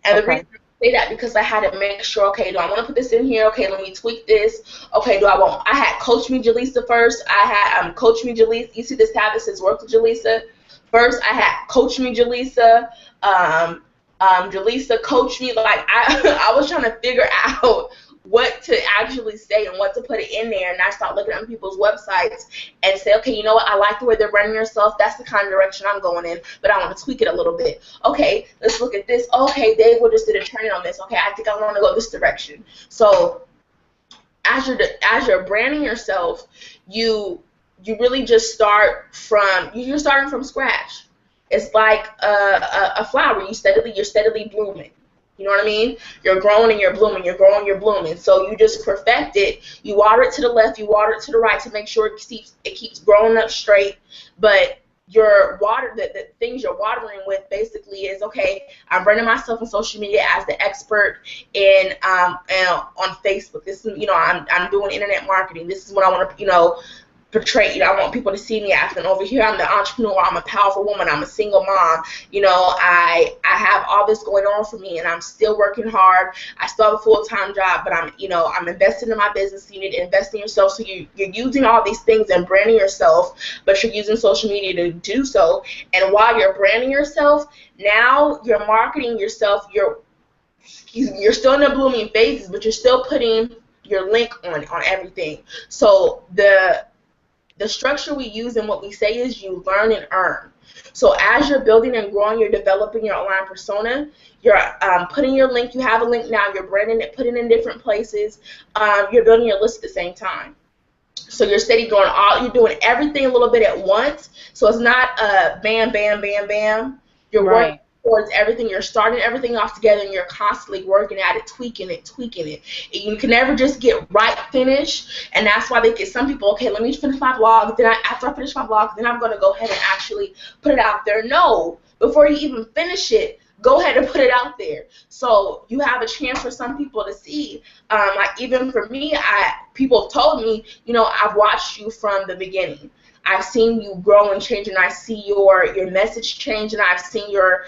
Speaker 2: And the
Speaker 1: Okay.
Speaker 2: reason I say that, because I had to make sure, okay, do I want to put this in here? Okay, let me tweak this. Okay, do I want? I had Coach Me Jaleesa first. I had Coach Me Jaleesa. You see this tab that says Work with Jaleesa. First, I had Coach Me Jaleesa. Jaleesa Coach Me. Like I was trying to figure out what to actually say and what to put it in there. And I started looking at people's websites and say, okay, you know what? I like the way they're running yourself. That's the kind of direction I'm going in, but I want to tweak it a little bit. Okay, let's look at this. Okay, Dave just did a training on this. Okay, I think I want to go this direction. So as you're branding yourself, you really just you're starting from scratch. It's like a flower. You're steadily blooming. You know what I mean? You're growing and you're blooming. You're growing, you're blooming. So you just perfect it. You water it to the left. You water it to the right to make sure it keeps growing up straight. But the things you're watering with basically is, okay, I'm branding myself on social media as the expert in and on Facebook. This is, I'm doing internet marketing. This is what I want to, portray. I want people to see me as. And over here, I'm the entrepreneur. I'm a powerful woman. I'm a single mom. I have all this going on for me, and I'm still working hard. I still have a full-time job, but I'm investing in my business. You need to invest in yourself. So you're using all these things and branding yourself, but you're using social media to do so. And while you're branding yourself, now you're marketing yourself. You're still in the blooming phases, but you're still putting your link on everything. So the structure we use and what we say is you learn and earn. So as you're building and growing, you're developing your online persona. You're putting your link. You have a link now. You're branding it, putting it in different places. You're building your list at the same time. So you're doing everything a little bit at once. So it's not bam, bam, bam, bam. You're working
Speaker 1: Right.
Speaker 2: towards everything. You're starting everything off together, and you're constantly working at it, tweaking it, tweaking it. You can never just get right finished, and that's why they get some people. Okay, let me finish my blog. After I finish my blog, then I'm going to go ahead and actually put it out there. No, before you even finish it, go ahead and put it out there. So you have a chance for some people to see. Like even for me, people have told me, I've watched you from the beginning. I've seen you grow and change, and I see your message change, and I've seen your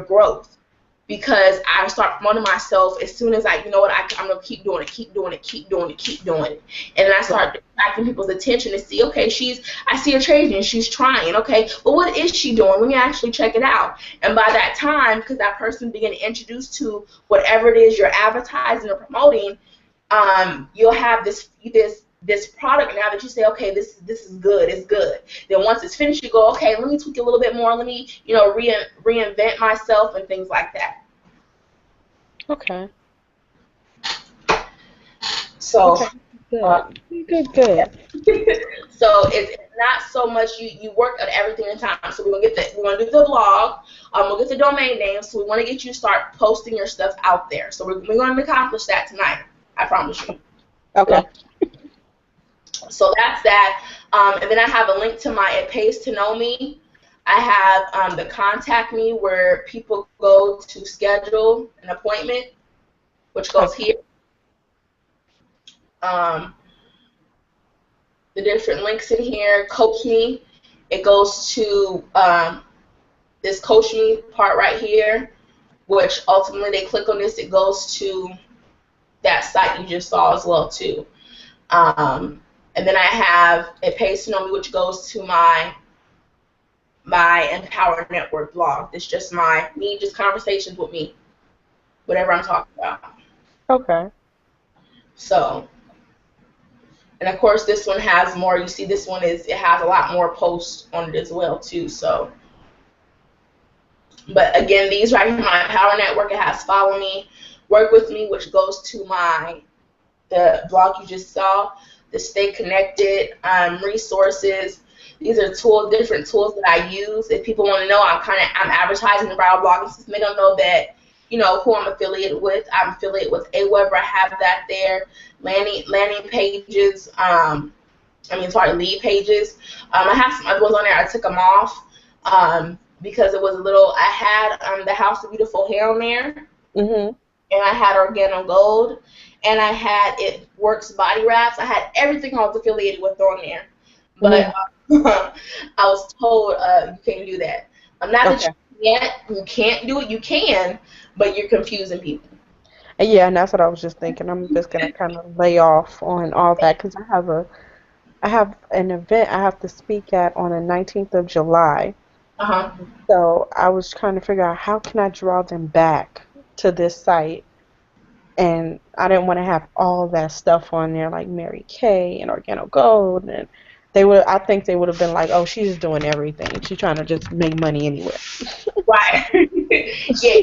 Speaker 2: growth, because I start promoting myself as soon as I'm gonna keep doing it, keep doing it, keep doing it, keep doing it, and then I start attracting people's attention to see, okay, I see her changing, she's trying, okay, but what is she doing? Let me actually check it out, and by that time, because that person began to introduce to whatever it is you're advertising or promoting, you'll have this product now that you say, okay, this is good, it's good. Then once it's finished, you go, okay, let me tweak it a little bit more, let me reinvent myself and things like that.
Speaker 1: Okay.
Speaker 2: So,
Speaker 1: Okay.
Speaker 2: uh,
Speaker 1: Good. Good. Good.
Speaker 2: so it's not so much you work on everything in time. So we're gonna do the blog. We'll get the domain name. So we want to get you to start posting your stuff out there. So we're going to accomplish that tonight. I promise you.
Speaker 1: Okay.
Speaker 2: So that's that. And then I have a link to my It Pays to Know Me. I have the contact me where people go to schedule an appointment, which goes
Speaker 1: Okay.
Speaker 2: here. Um, the different links in here. Coach me. It goes to this coach me part right here, which ultimately they click on this. It goes to that site you just saw as well too. Um, and then I have a Pays to Know Me, which goes to my Empower Network blog. It's just just conversations with me, whatever I'm talking about.
Speaker 1: Okay.
Speaker 2: So, and of course, this one has more. You see, this one it has a lot more posts on it as well too. So, but again, these right here, my Empower Network, it has Follow Me, Work With Me, which goes to the blog you just saw, the Stay Connected, resources. These are different tools that I use. If people want to know, I'm advertising the Bridal Blogging System. They don't know that, who I'm affiliated with. I'm affiliated with Aweber. I have that there. Landing pages. Lead pages. I have some other ones on there. I took them off because it was a little. I had the House of Beautiful Hair on there,
Speaker 1: Mhm.
Speaker 2: and I had Organo Gold, and I had It Works Body Wraps. I had everything I was affiliated with on there. But
Speaker 1: Mhm.
Speaker 2: I was told you can't do that. Not that
Speaker 1: Okay.
Speaker 2: you can't do it. You can, but you're confusing people.
Speaker 1: And yeah, and that's what I was just thinking. I'm just gonna kind of lay off on all that because I have an event I have to speak at on the 19th of July.
Speaker 2: Uh-huh.
Speaker 1: So I was trying to figure out how can I draw them back to this site, and I didn't want to have all that stuff on there like Mary Kay and Organo Gold, and I think they would have been like, oh, she's doing everything. She's trying to just make money anywhere.
Speaker 2: Right. Yeah,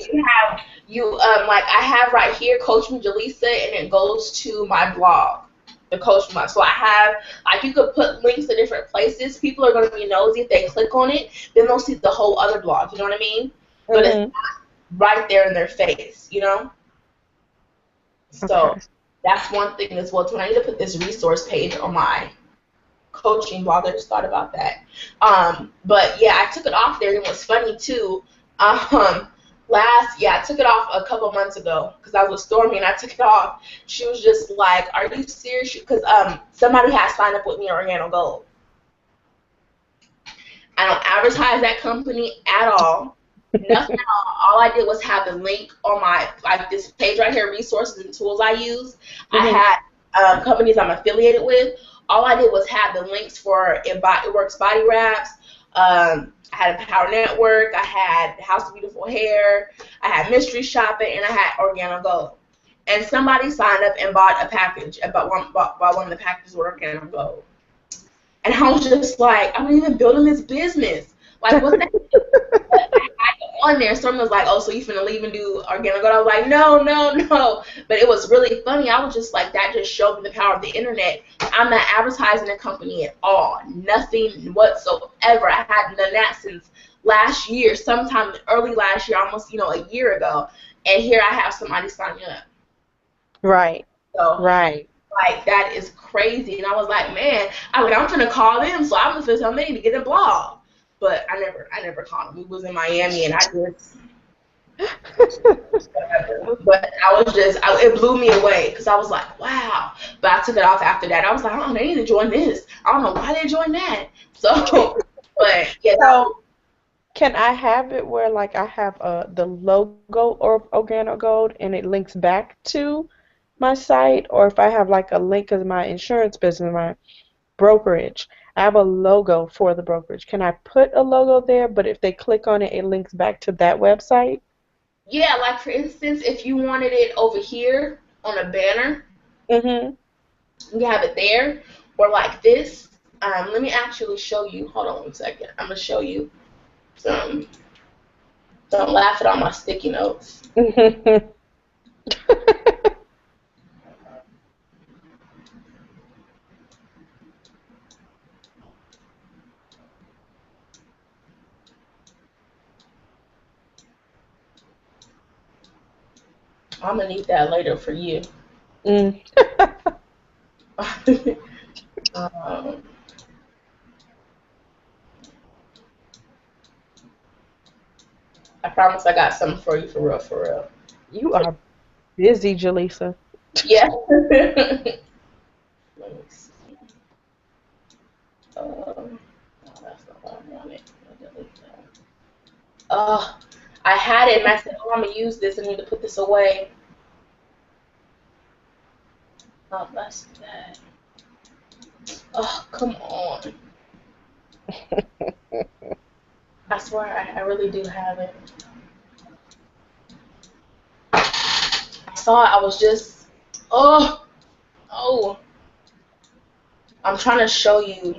Speaker 2: like I have right here, Coach Me Jaleesa, and it goes to my blog, the Coach Me. So I have like you could put links to different places. People are going to be nosy if they click on it, then they'll see the whole other blog. You know what I mean? But it's
Speaker 1: Mhm.
Speaker 2: right there in their face.
Speaker 1: Okay.
Speaker 2: So that's one thing as well. Too. I need to put this resource page on my coaching blog. I just thought about that. But yeah, I took it off there, and it was funny too. Um, I took it off a couple months ago because I was with Stormy and I took it off. She was just like, "Are you serious?" Because somebody had signed up with me on Organo Gold. I don't advertise that company at all. Nothing at all. All I did was have the link on my like this page right here, resources and tools I use. I
Speaker 1: Mhm.
Speaker 2: had companies I'm affiliated with. All I did was have the links for It Works Body Wraps. I had a Power Network. I had House of Beautiful Hair. I had Mystery Shopping, and I had Organo Gold. And somebody signed up and bought a package. Bought one of the packages with Organo Gold. And I was just like, I'm not even building this business. Like, what the on there, someone was like, "Oh, so you finna leave and do Organo Gold?" I was like, "No, no, no." But it was really funny. I was just like, that just showed me the power of the internet. I'm not advertising a company at all, nothing whatsoever. I hadn't done that since last year, sometime early last year, almost a year ago. And here I have somebody signing up.
Speaker 1: Right.
Speaker 2: So
Speaker 1: Right.
Speaker 2: like that is crazy. And I was like, man, I'm gonna call them. So I'm just gonna tell them they need to get a blog. But I never called them. We was in Miami, and I just But it blew me away because I was like, wow. But I took it off after that. I was like, oh, they need to join this. I don't know why they joined that. So, but yeah,
Speaker 1: So can I have it where like I have the logo or Organo Gold and it links back to my site, or if I have like a link of my insurance business, my brokerage, I have a logo for the brokerage. Can I put a logo there, but if they click on it, it links back to that website?
Speaker 2: yeah, like for instance, if you wanted it over here on a banner,
Speaker 1: Mhm.
Speaker 2: you have it there, or like this. Let me actually show you. Hold on 1 second. I'm gonna show you some. Don't laugh at all my sticky notes. I'm gonna need that later for you.
Speaker 1: Mm.
Speaker 2: um, I promise I got something for you for real, for real.
Speaker 1: You are busy, Jaleesa.
Speaker 2: Yeah. Let me see. No, that's not what I wanted. Delete that. I had it and I said, oh, I'm gonna use this. I need to put this away. Oh, that's that. Oh, come on. I swear I really do have it. I saw it. I was just, oh, oh. I'm trying to show you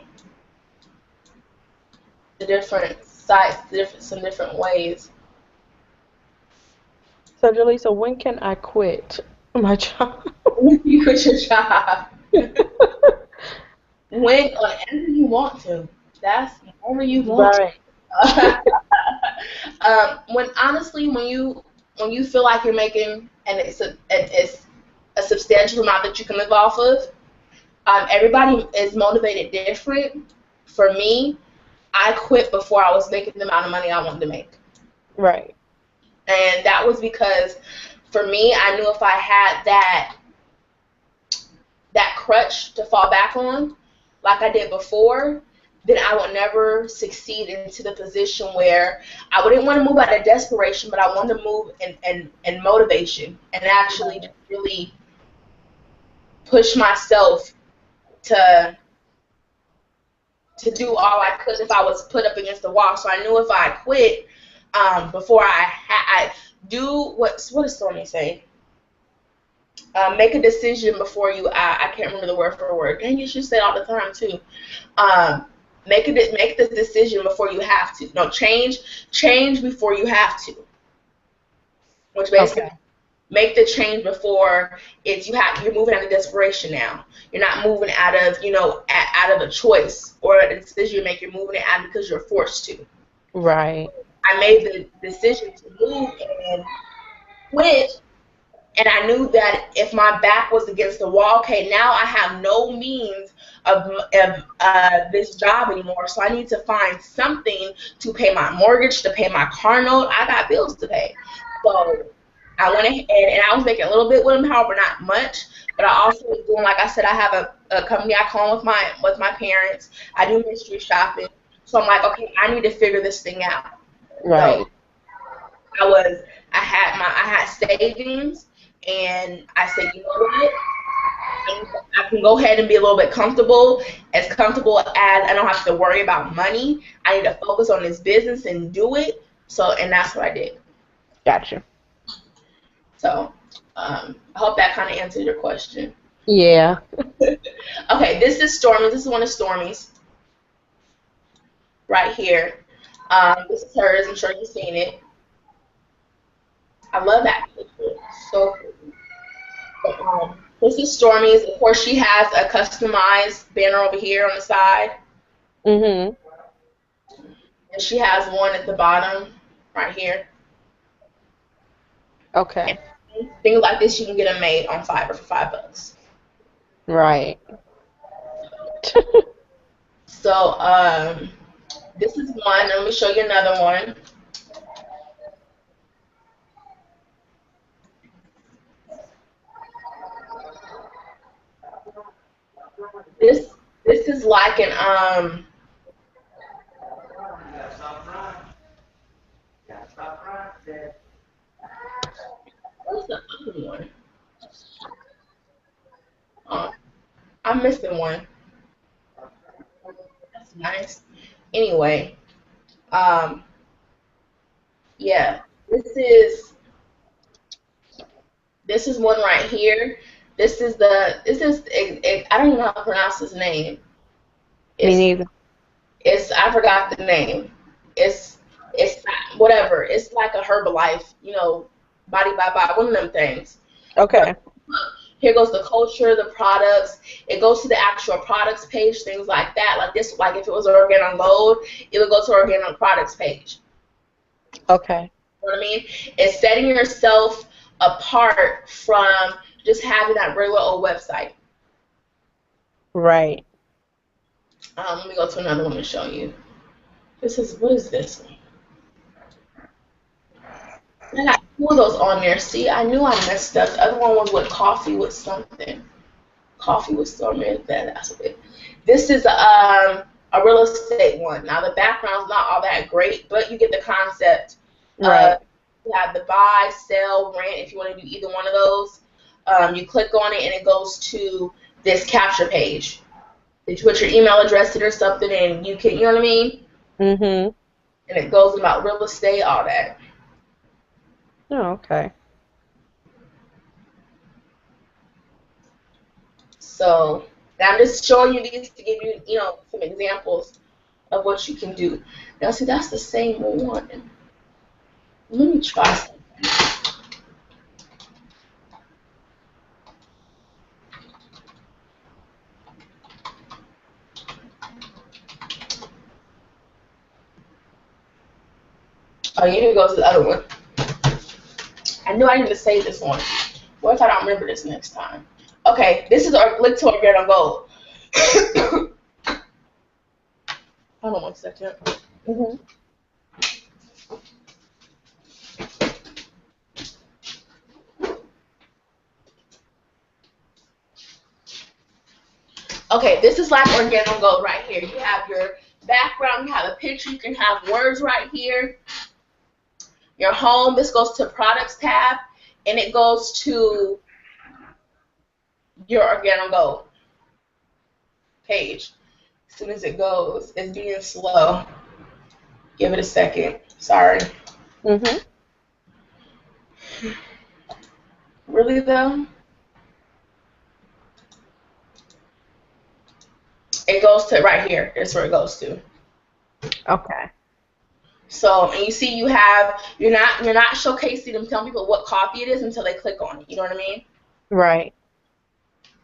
Speaker 2: the different sites, some different ways.
Speaker 1: So, Jaleesa, when can I quit my job?
Speaker 2: You quit your job. Whenever you want to. That's whenever you want
Speaker 1: Right.
Speaker 2: to. When honestly, when you feel like you're making and it's a substantial amount that you can live off of, everybody is motivated different. For me, I quit before I was making the amount of money I wanted to make,
Speaker 1: Right.
Speaker 2: and that was because for me, I knew if I had that crutch to fall back on, like I did before, then I would never succeed into the position where I wouldn't want to move out of desperation, but I wanted to move in motivation and actually just really push myself to to do all I could if I was put up against the wall. So I knew if I quit before I do what does Stormy say? Make a decision before you. I can't remember the word for word. Dang, you should say it all the time too. Um, make the decision before you have to. No, change before you have to. Which basically
Speaker 1: Okay.
Speaker 2: make the change before you're moving out of desperation now. You're not moving out of out of a choice or a decision you make. You're moving it out because you're forced to.
Speaker 1: Right.
Speaker 2: I made the decision to move and quit. And I knew that if my back was against the wall, okay, now I have no means of this job anymore. So I need to find something to pay my mortgage, to pay my car note. I got bills to pay. So I went ahead and I was making a little bit with them, however, not much. But I also was doing, like I said, I have a company I call with my parents. I do mystery shopping. So I'm like, okay, I need to figure this thing out. So
Speaker 1: Right.
Speaker 2: I was I had savings and I said, you know what? I can go ahead and be a little bit as comfortable as I don't have to worry about money. I need to focus on this business and do it. So, and that's what I did.
Speaker 1: Gotcha.
Speaker 2: So, I hope that kind of answered your question.
Speaker 1: Yeah.
Speaker 2: Okay, this is Stormy. This is one of Stormy's right here. This is hers. I'm sure you've seen it. I love that picture. So cool. This is Stormy's. Of course, she has a customized banner over here on the side,
Speaker 1: Mhm.
Speaker 2: and she has one at the bottom right here. And
Speaker 1: Okay.
Speaker 2: things like this, you can get them made on Fiverr for $5.
Speaker 1: Right.
Speaker 2: So, this is one. Let me show you another one. This is like an what's the other one? Oh, I'm missing one. That's nice. Anyway, um, yeah, this is one right here. I don't even know how to pronounce his name.
Speaker 1: Me
Speaker 2: It's
Speaker 1: neither.
Speaker 2: I forgot the name. It's it's whatever. It's like a Herbalife, body by body, one of them things. But
Speaker 1: Okay.
Speaker 2: here goes the culture, the products. It goes to the actual products page, things like that. Like this, like if it was Organic Unload, it would go to Organic Products page.
Speaker 1: Okay.
Speaker 2: You know what I mean? It's setting yourself apart from just having that regular old website.
Speaker 1: Right.
Speaker 2: Let me go to another one and show you. What is this one? I got two of those on there. See, I knew I messed up. The other one was with coffee with something. Coffee with something. That's what it. This is a real estate one. Now the background's not all that great, but you get the concept.
Speaker 1: Right.
Speaker 2: You have the buy, sell, rent. If you want to do either one of those, you click on it and it goes to this capture page. You put your email address in or something, and you can, you know what I mean?
Speaker 1: Mhm.
Speaker 2: And it goes about real estate, all that.
Speaker 1: Oh, okay.
Speaker 2: So I'm just showing you these to give you, you know, some examples of what you can do. Now, see, that's the same one. Let me try something. Oh, yeah, here goes the other one. I knew I needed to save this one. What if I don't remember this next time? Okay, this is our link to our Get on Gold. Hold on one second.
Speaker 1: Mhm.
Speaker 2: Okay, this is like Organic Gold right here. You have your background, you have a picture, you can have words right here. Your home, this goes to products tab, and it goes to your Organic Gold page. As soon as it goes, it's being slow. Give it a second. Sorry.
Speaker 1: Mhm.
Speaker 2: Really though? It goes to right here. That's where it goes to.
Speaker 1: Okay.
Speaker 2: So, and you see, you're not showcasing them, telling people what coffee it is until they click on it. You know what I mean?
Speaker 1: Right.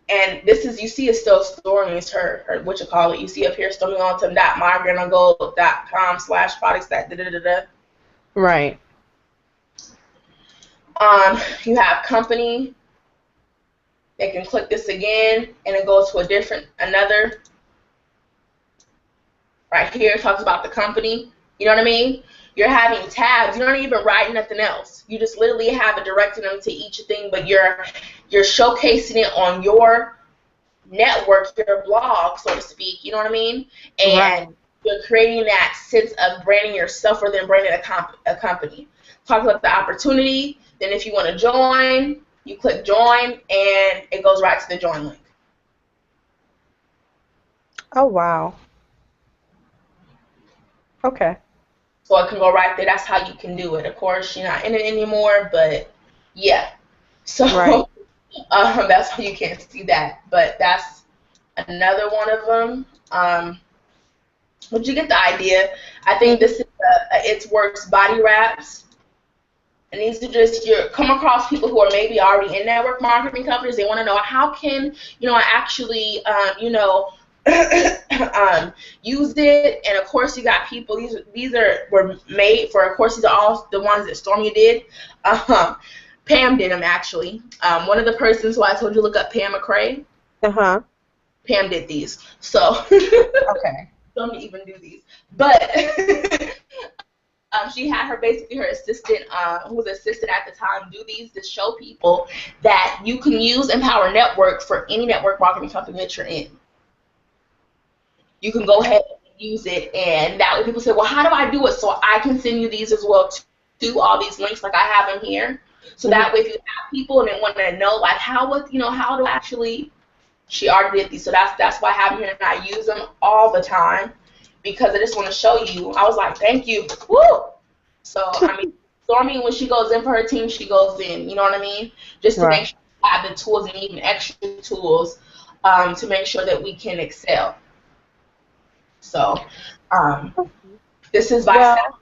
Speaker 2: And this is, you see, it's still storing. It's her what you call it. You see up here, stormingautumn.mygrandmagold.com/products that da da da da.
Speaker 1: Right.
Speaker 2: You have company. They can click this again, and it goes to another. Right here, it talks about the company. You know what I mean? You're having tabs. You're not even writing nothing else. You just literally have it directing them to each thing, but you're showcasing it on your network, your blog, so to speak. You know what I mean? And
Speaker 1: Right.
Speaker 2: you're creating that sense of branding yourself rather than branding a company. Talk about the opportunity. Then if you want to join, you click join, and it goes right to the join link.
Speaker 1: Oh, wow. Okay.
Speaker 2: So it can go right there. That's how you can do it. Of course, you're not in it anymore, but yeah. So
Speaker 1: Right.
Speaker 2: that's how you can't see that. But that's another one of them. But you get the idea. I think
Speaker 1: Mhm.
Speaker 2: this is It's Works body wraps. And these are just, you come across people who are maybe already in network marketing companies. They want to know how can, I actually, use it. And of course, you got people. Were made for. Of course, these are all the ones that Stormy did. Pam did them actually. One of the persons who I told you look up, Pam McCrae.
Speaker 1: Uh-huh.
Speaker 2: Pam did these. So
Speaker 1: Okay.
Speaker 2: Stormy even do these, but. She had basically her assistant, who was assistant at the time, do these to show people that you can use Empower Network for any network marketing company that you're in. You can go ahead and use it, and that way people say, well, how do I do it? So I can send you these as well to all these links like I have them here. So
Speaker 1: Mhm.
Speaker 2: that way if you have people and they want to know like how do I actually, she already did these. So that's why I have them here and I use them all the time because I just want to show you. I was like, thank you. Woo! So, I mean, Stormy, when she goes in for her team, she goes in. You know what I mean? Just to make
Speaker 1: Right.
Speaker 2: sure we have the tools and even extra tools to make sure that we can excel. So, um, this is by Sal.
Speaker 1: Well,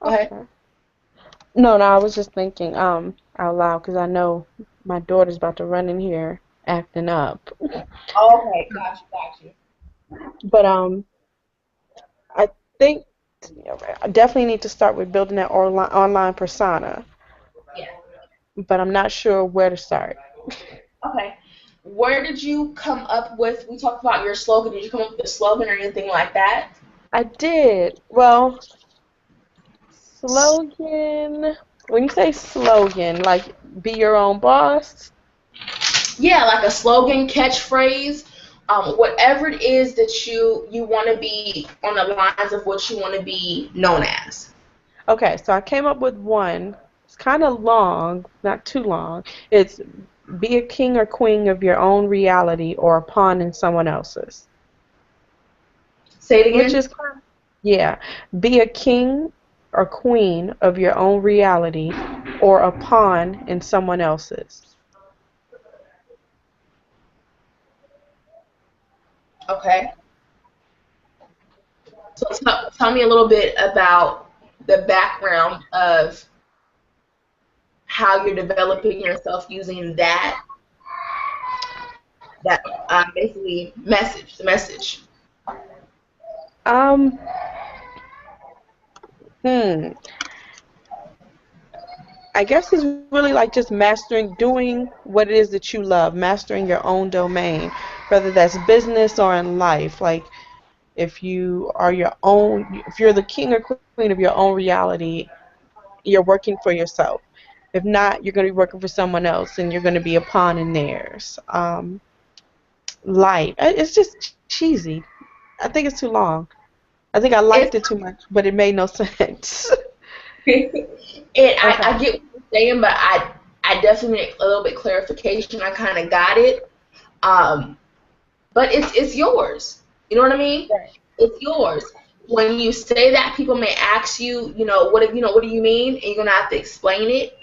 Speaker 2: Go ahead.
Speaker 1: okay. No, no, I was just thinking out loud because I know my daughter's about to run in here acting up.
Speaker 2: Okay, got you.
Speaker 1: But I think I definitely need to start with building that online persona,
Speaker 2: Yeah.
Speaker 1: but I'm not sure where to start.
Speaker 2: Okay. Where did you come up with? We talked about your slogan. Did you come up with a slogan or anything like that?
Speaker 1: I did. Well, slogan. When you say slogan, like be your own boss.
Speaker 2: Yeah, like a slogan, catchphrase, whatever it is that you want to be on the lines of what you want to be known as.
Speaker 1: Okay, so I came up with one. It's kind of long, not too long. It's be a king or queen of your own reality or a pawn in someone else's.
Speaker 2: Say it
Speaker 1: Which
Speaker 2: again.
Speaker 1: is kind of, yeah, be a king or queen of your own reality or a pawn in someone else's.
Speaker 2: Okay. So tell me a little bit about the background of how you're developing yourself using that basically message, the message.
Speaker 1: Um, hmm. I guess it's really like just mastering, doing what it is that you love, mastering your own domain, whether that's business or in life. Like if you're the king or queen of your own reality, you're working for yourself. If not, you're going to be working for someone else and you're going to be a pawn in theirs. Life. It's just cheesy. I think it's too long. I think I
Speaker 2: It's
Speaker 1: liked it too much, but it made no sense.
Speaker 2: and I
Speaker 1: Okay.
Speaker 2: get what you're saying, but I definitely need a little bit clarification. I kind of got it. Um, but it's yours. You know what I mean?
Speaker 1: Right.
Speaker 2: It's yours. When you say that, people may ask you, what do you mean? And you're gonna have to explain it.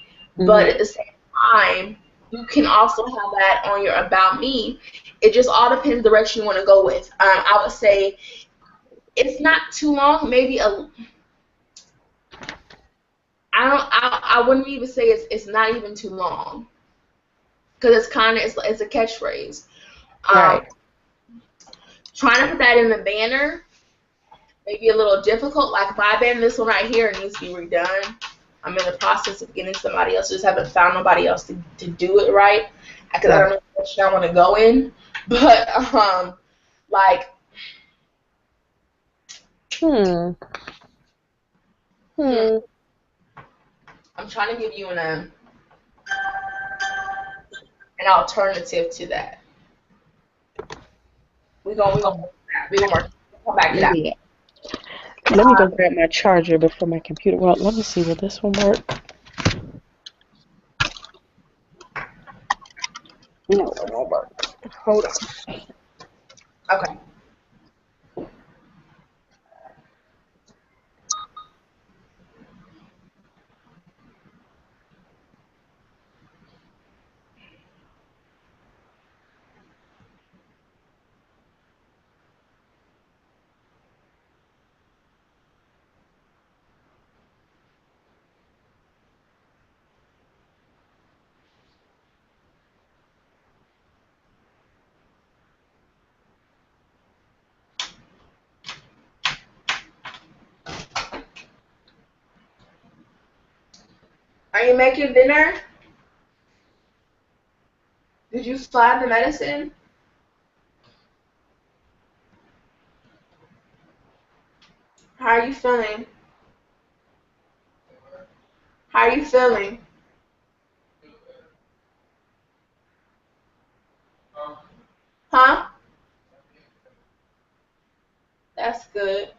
Speaker 2: But at
Speaker 1: Mhm.
Speaker 2: the same time, you can also have that on your about me. It just all depends the direction you want to go with. I would say it's not too long. Maybe a I wouldn't even say it's not even too long because it's a catchphrase. Um,
Speaker 1: Right.
Speaker 2: trying to put that in the banner may be a little difficult. Like if I ban this one right here, it needs to be redone. I'm in the process of getting somebody else. Just haven't found nobody else to do it right because I don't
Speaker 1: Right.
Speaker 2: know which I want to go in. But like
Speaker 1: Hmm.
Speaker 2: hmm,
Speaker 1: Hmm.
Speaker 2: I'm trying to give you an alternative to that. We gonna come back to that.
Speaker 1: Yeah. Let me go grab my charger before my computer. Well, let me see. Will this one work? No, it won't work. Hold on.
Speaker 2: Okay. Are you making dinner? Did you slide the medicine? How are you feeling? How are you feeling? Huh? That's good.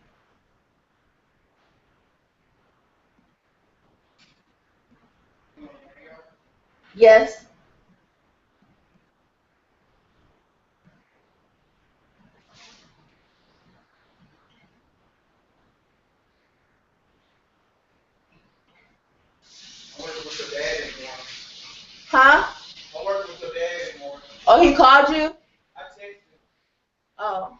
Speaker 2: Yes. Huh? Oh, he called you? Oh.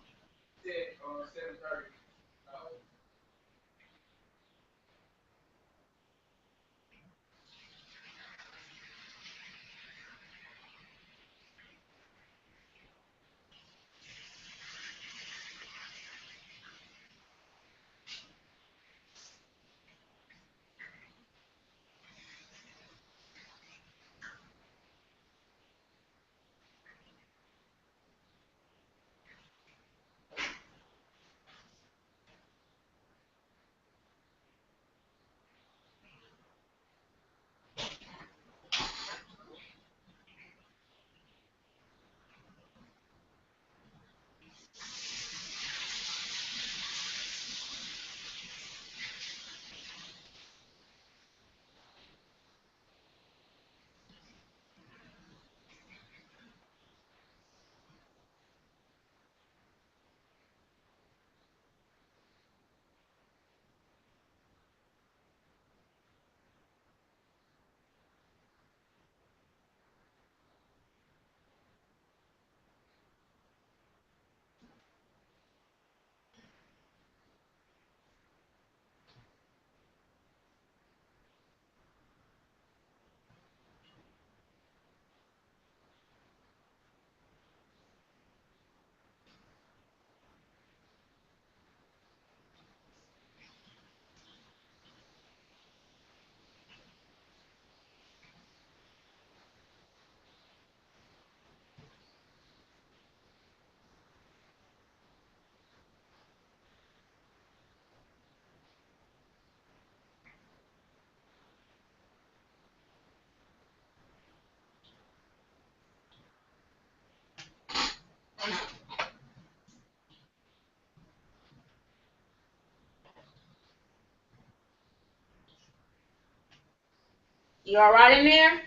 Speaker 2: You all right in there?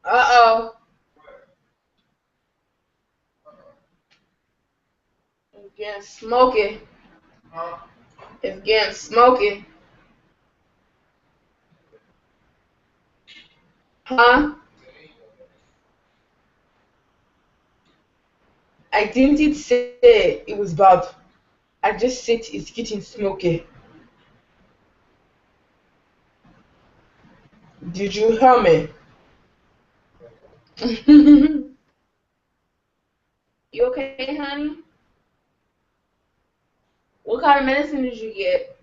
Speaker 2: Uh-oh. It's getting smoky. It's getting smoky. Huh? I didn't say it was bad. I just said it's getting smoky. Did you hear me? You okay, honey? What kind of medicine did you get?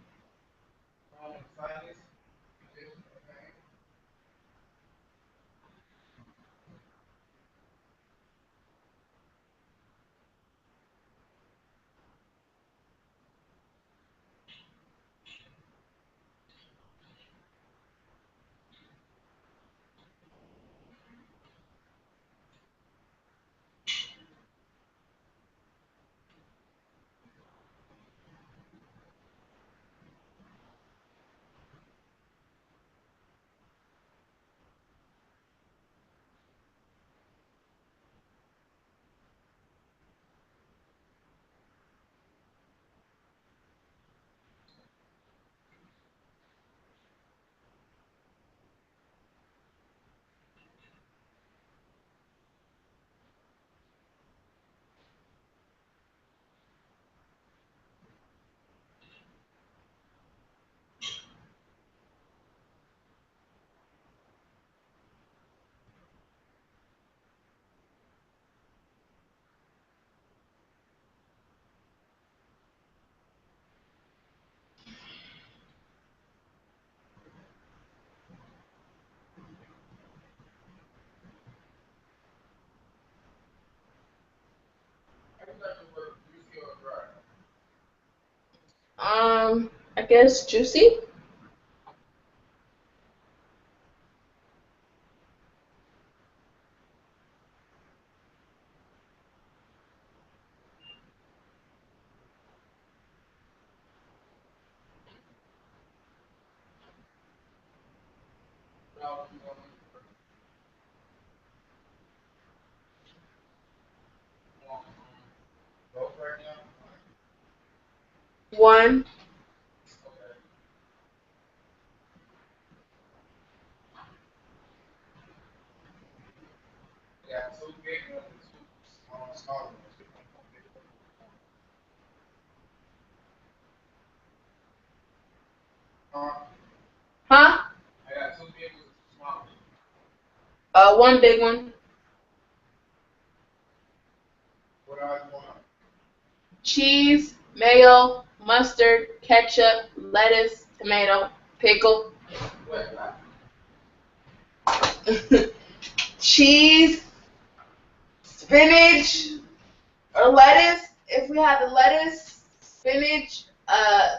Speaker 2: I guess juicy. One. Huh? One big one. Cheese, mayo, mustard, ketchup, lettuce, tomato, pickle. Cheese, spinach, or lettuce. If we have the lettuce, spinach,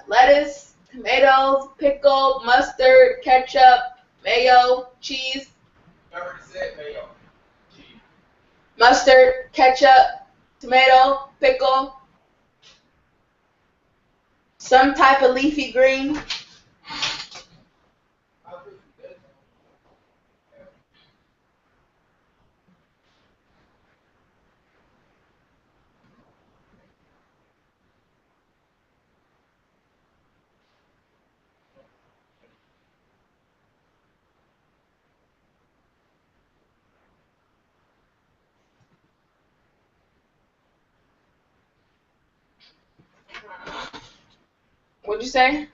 Speaker 2: lettuce, tomatoes, pickle, mustard, ketchup, mayo, cheese, mustard, ketchup, tomato, pickle, some type of leafy green. What'd you say?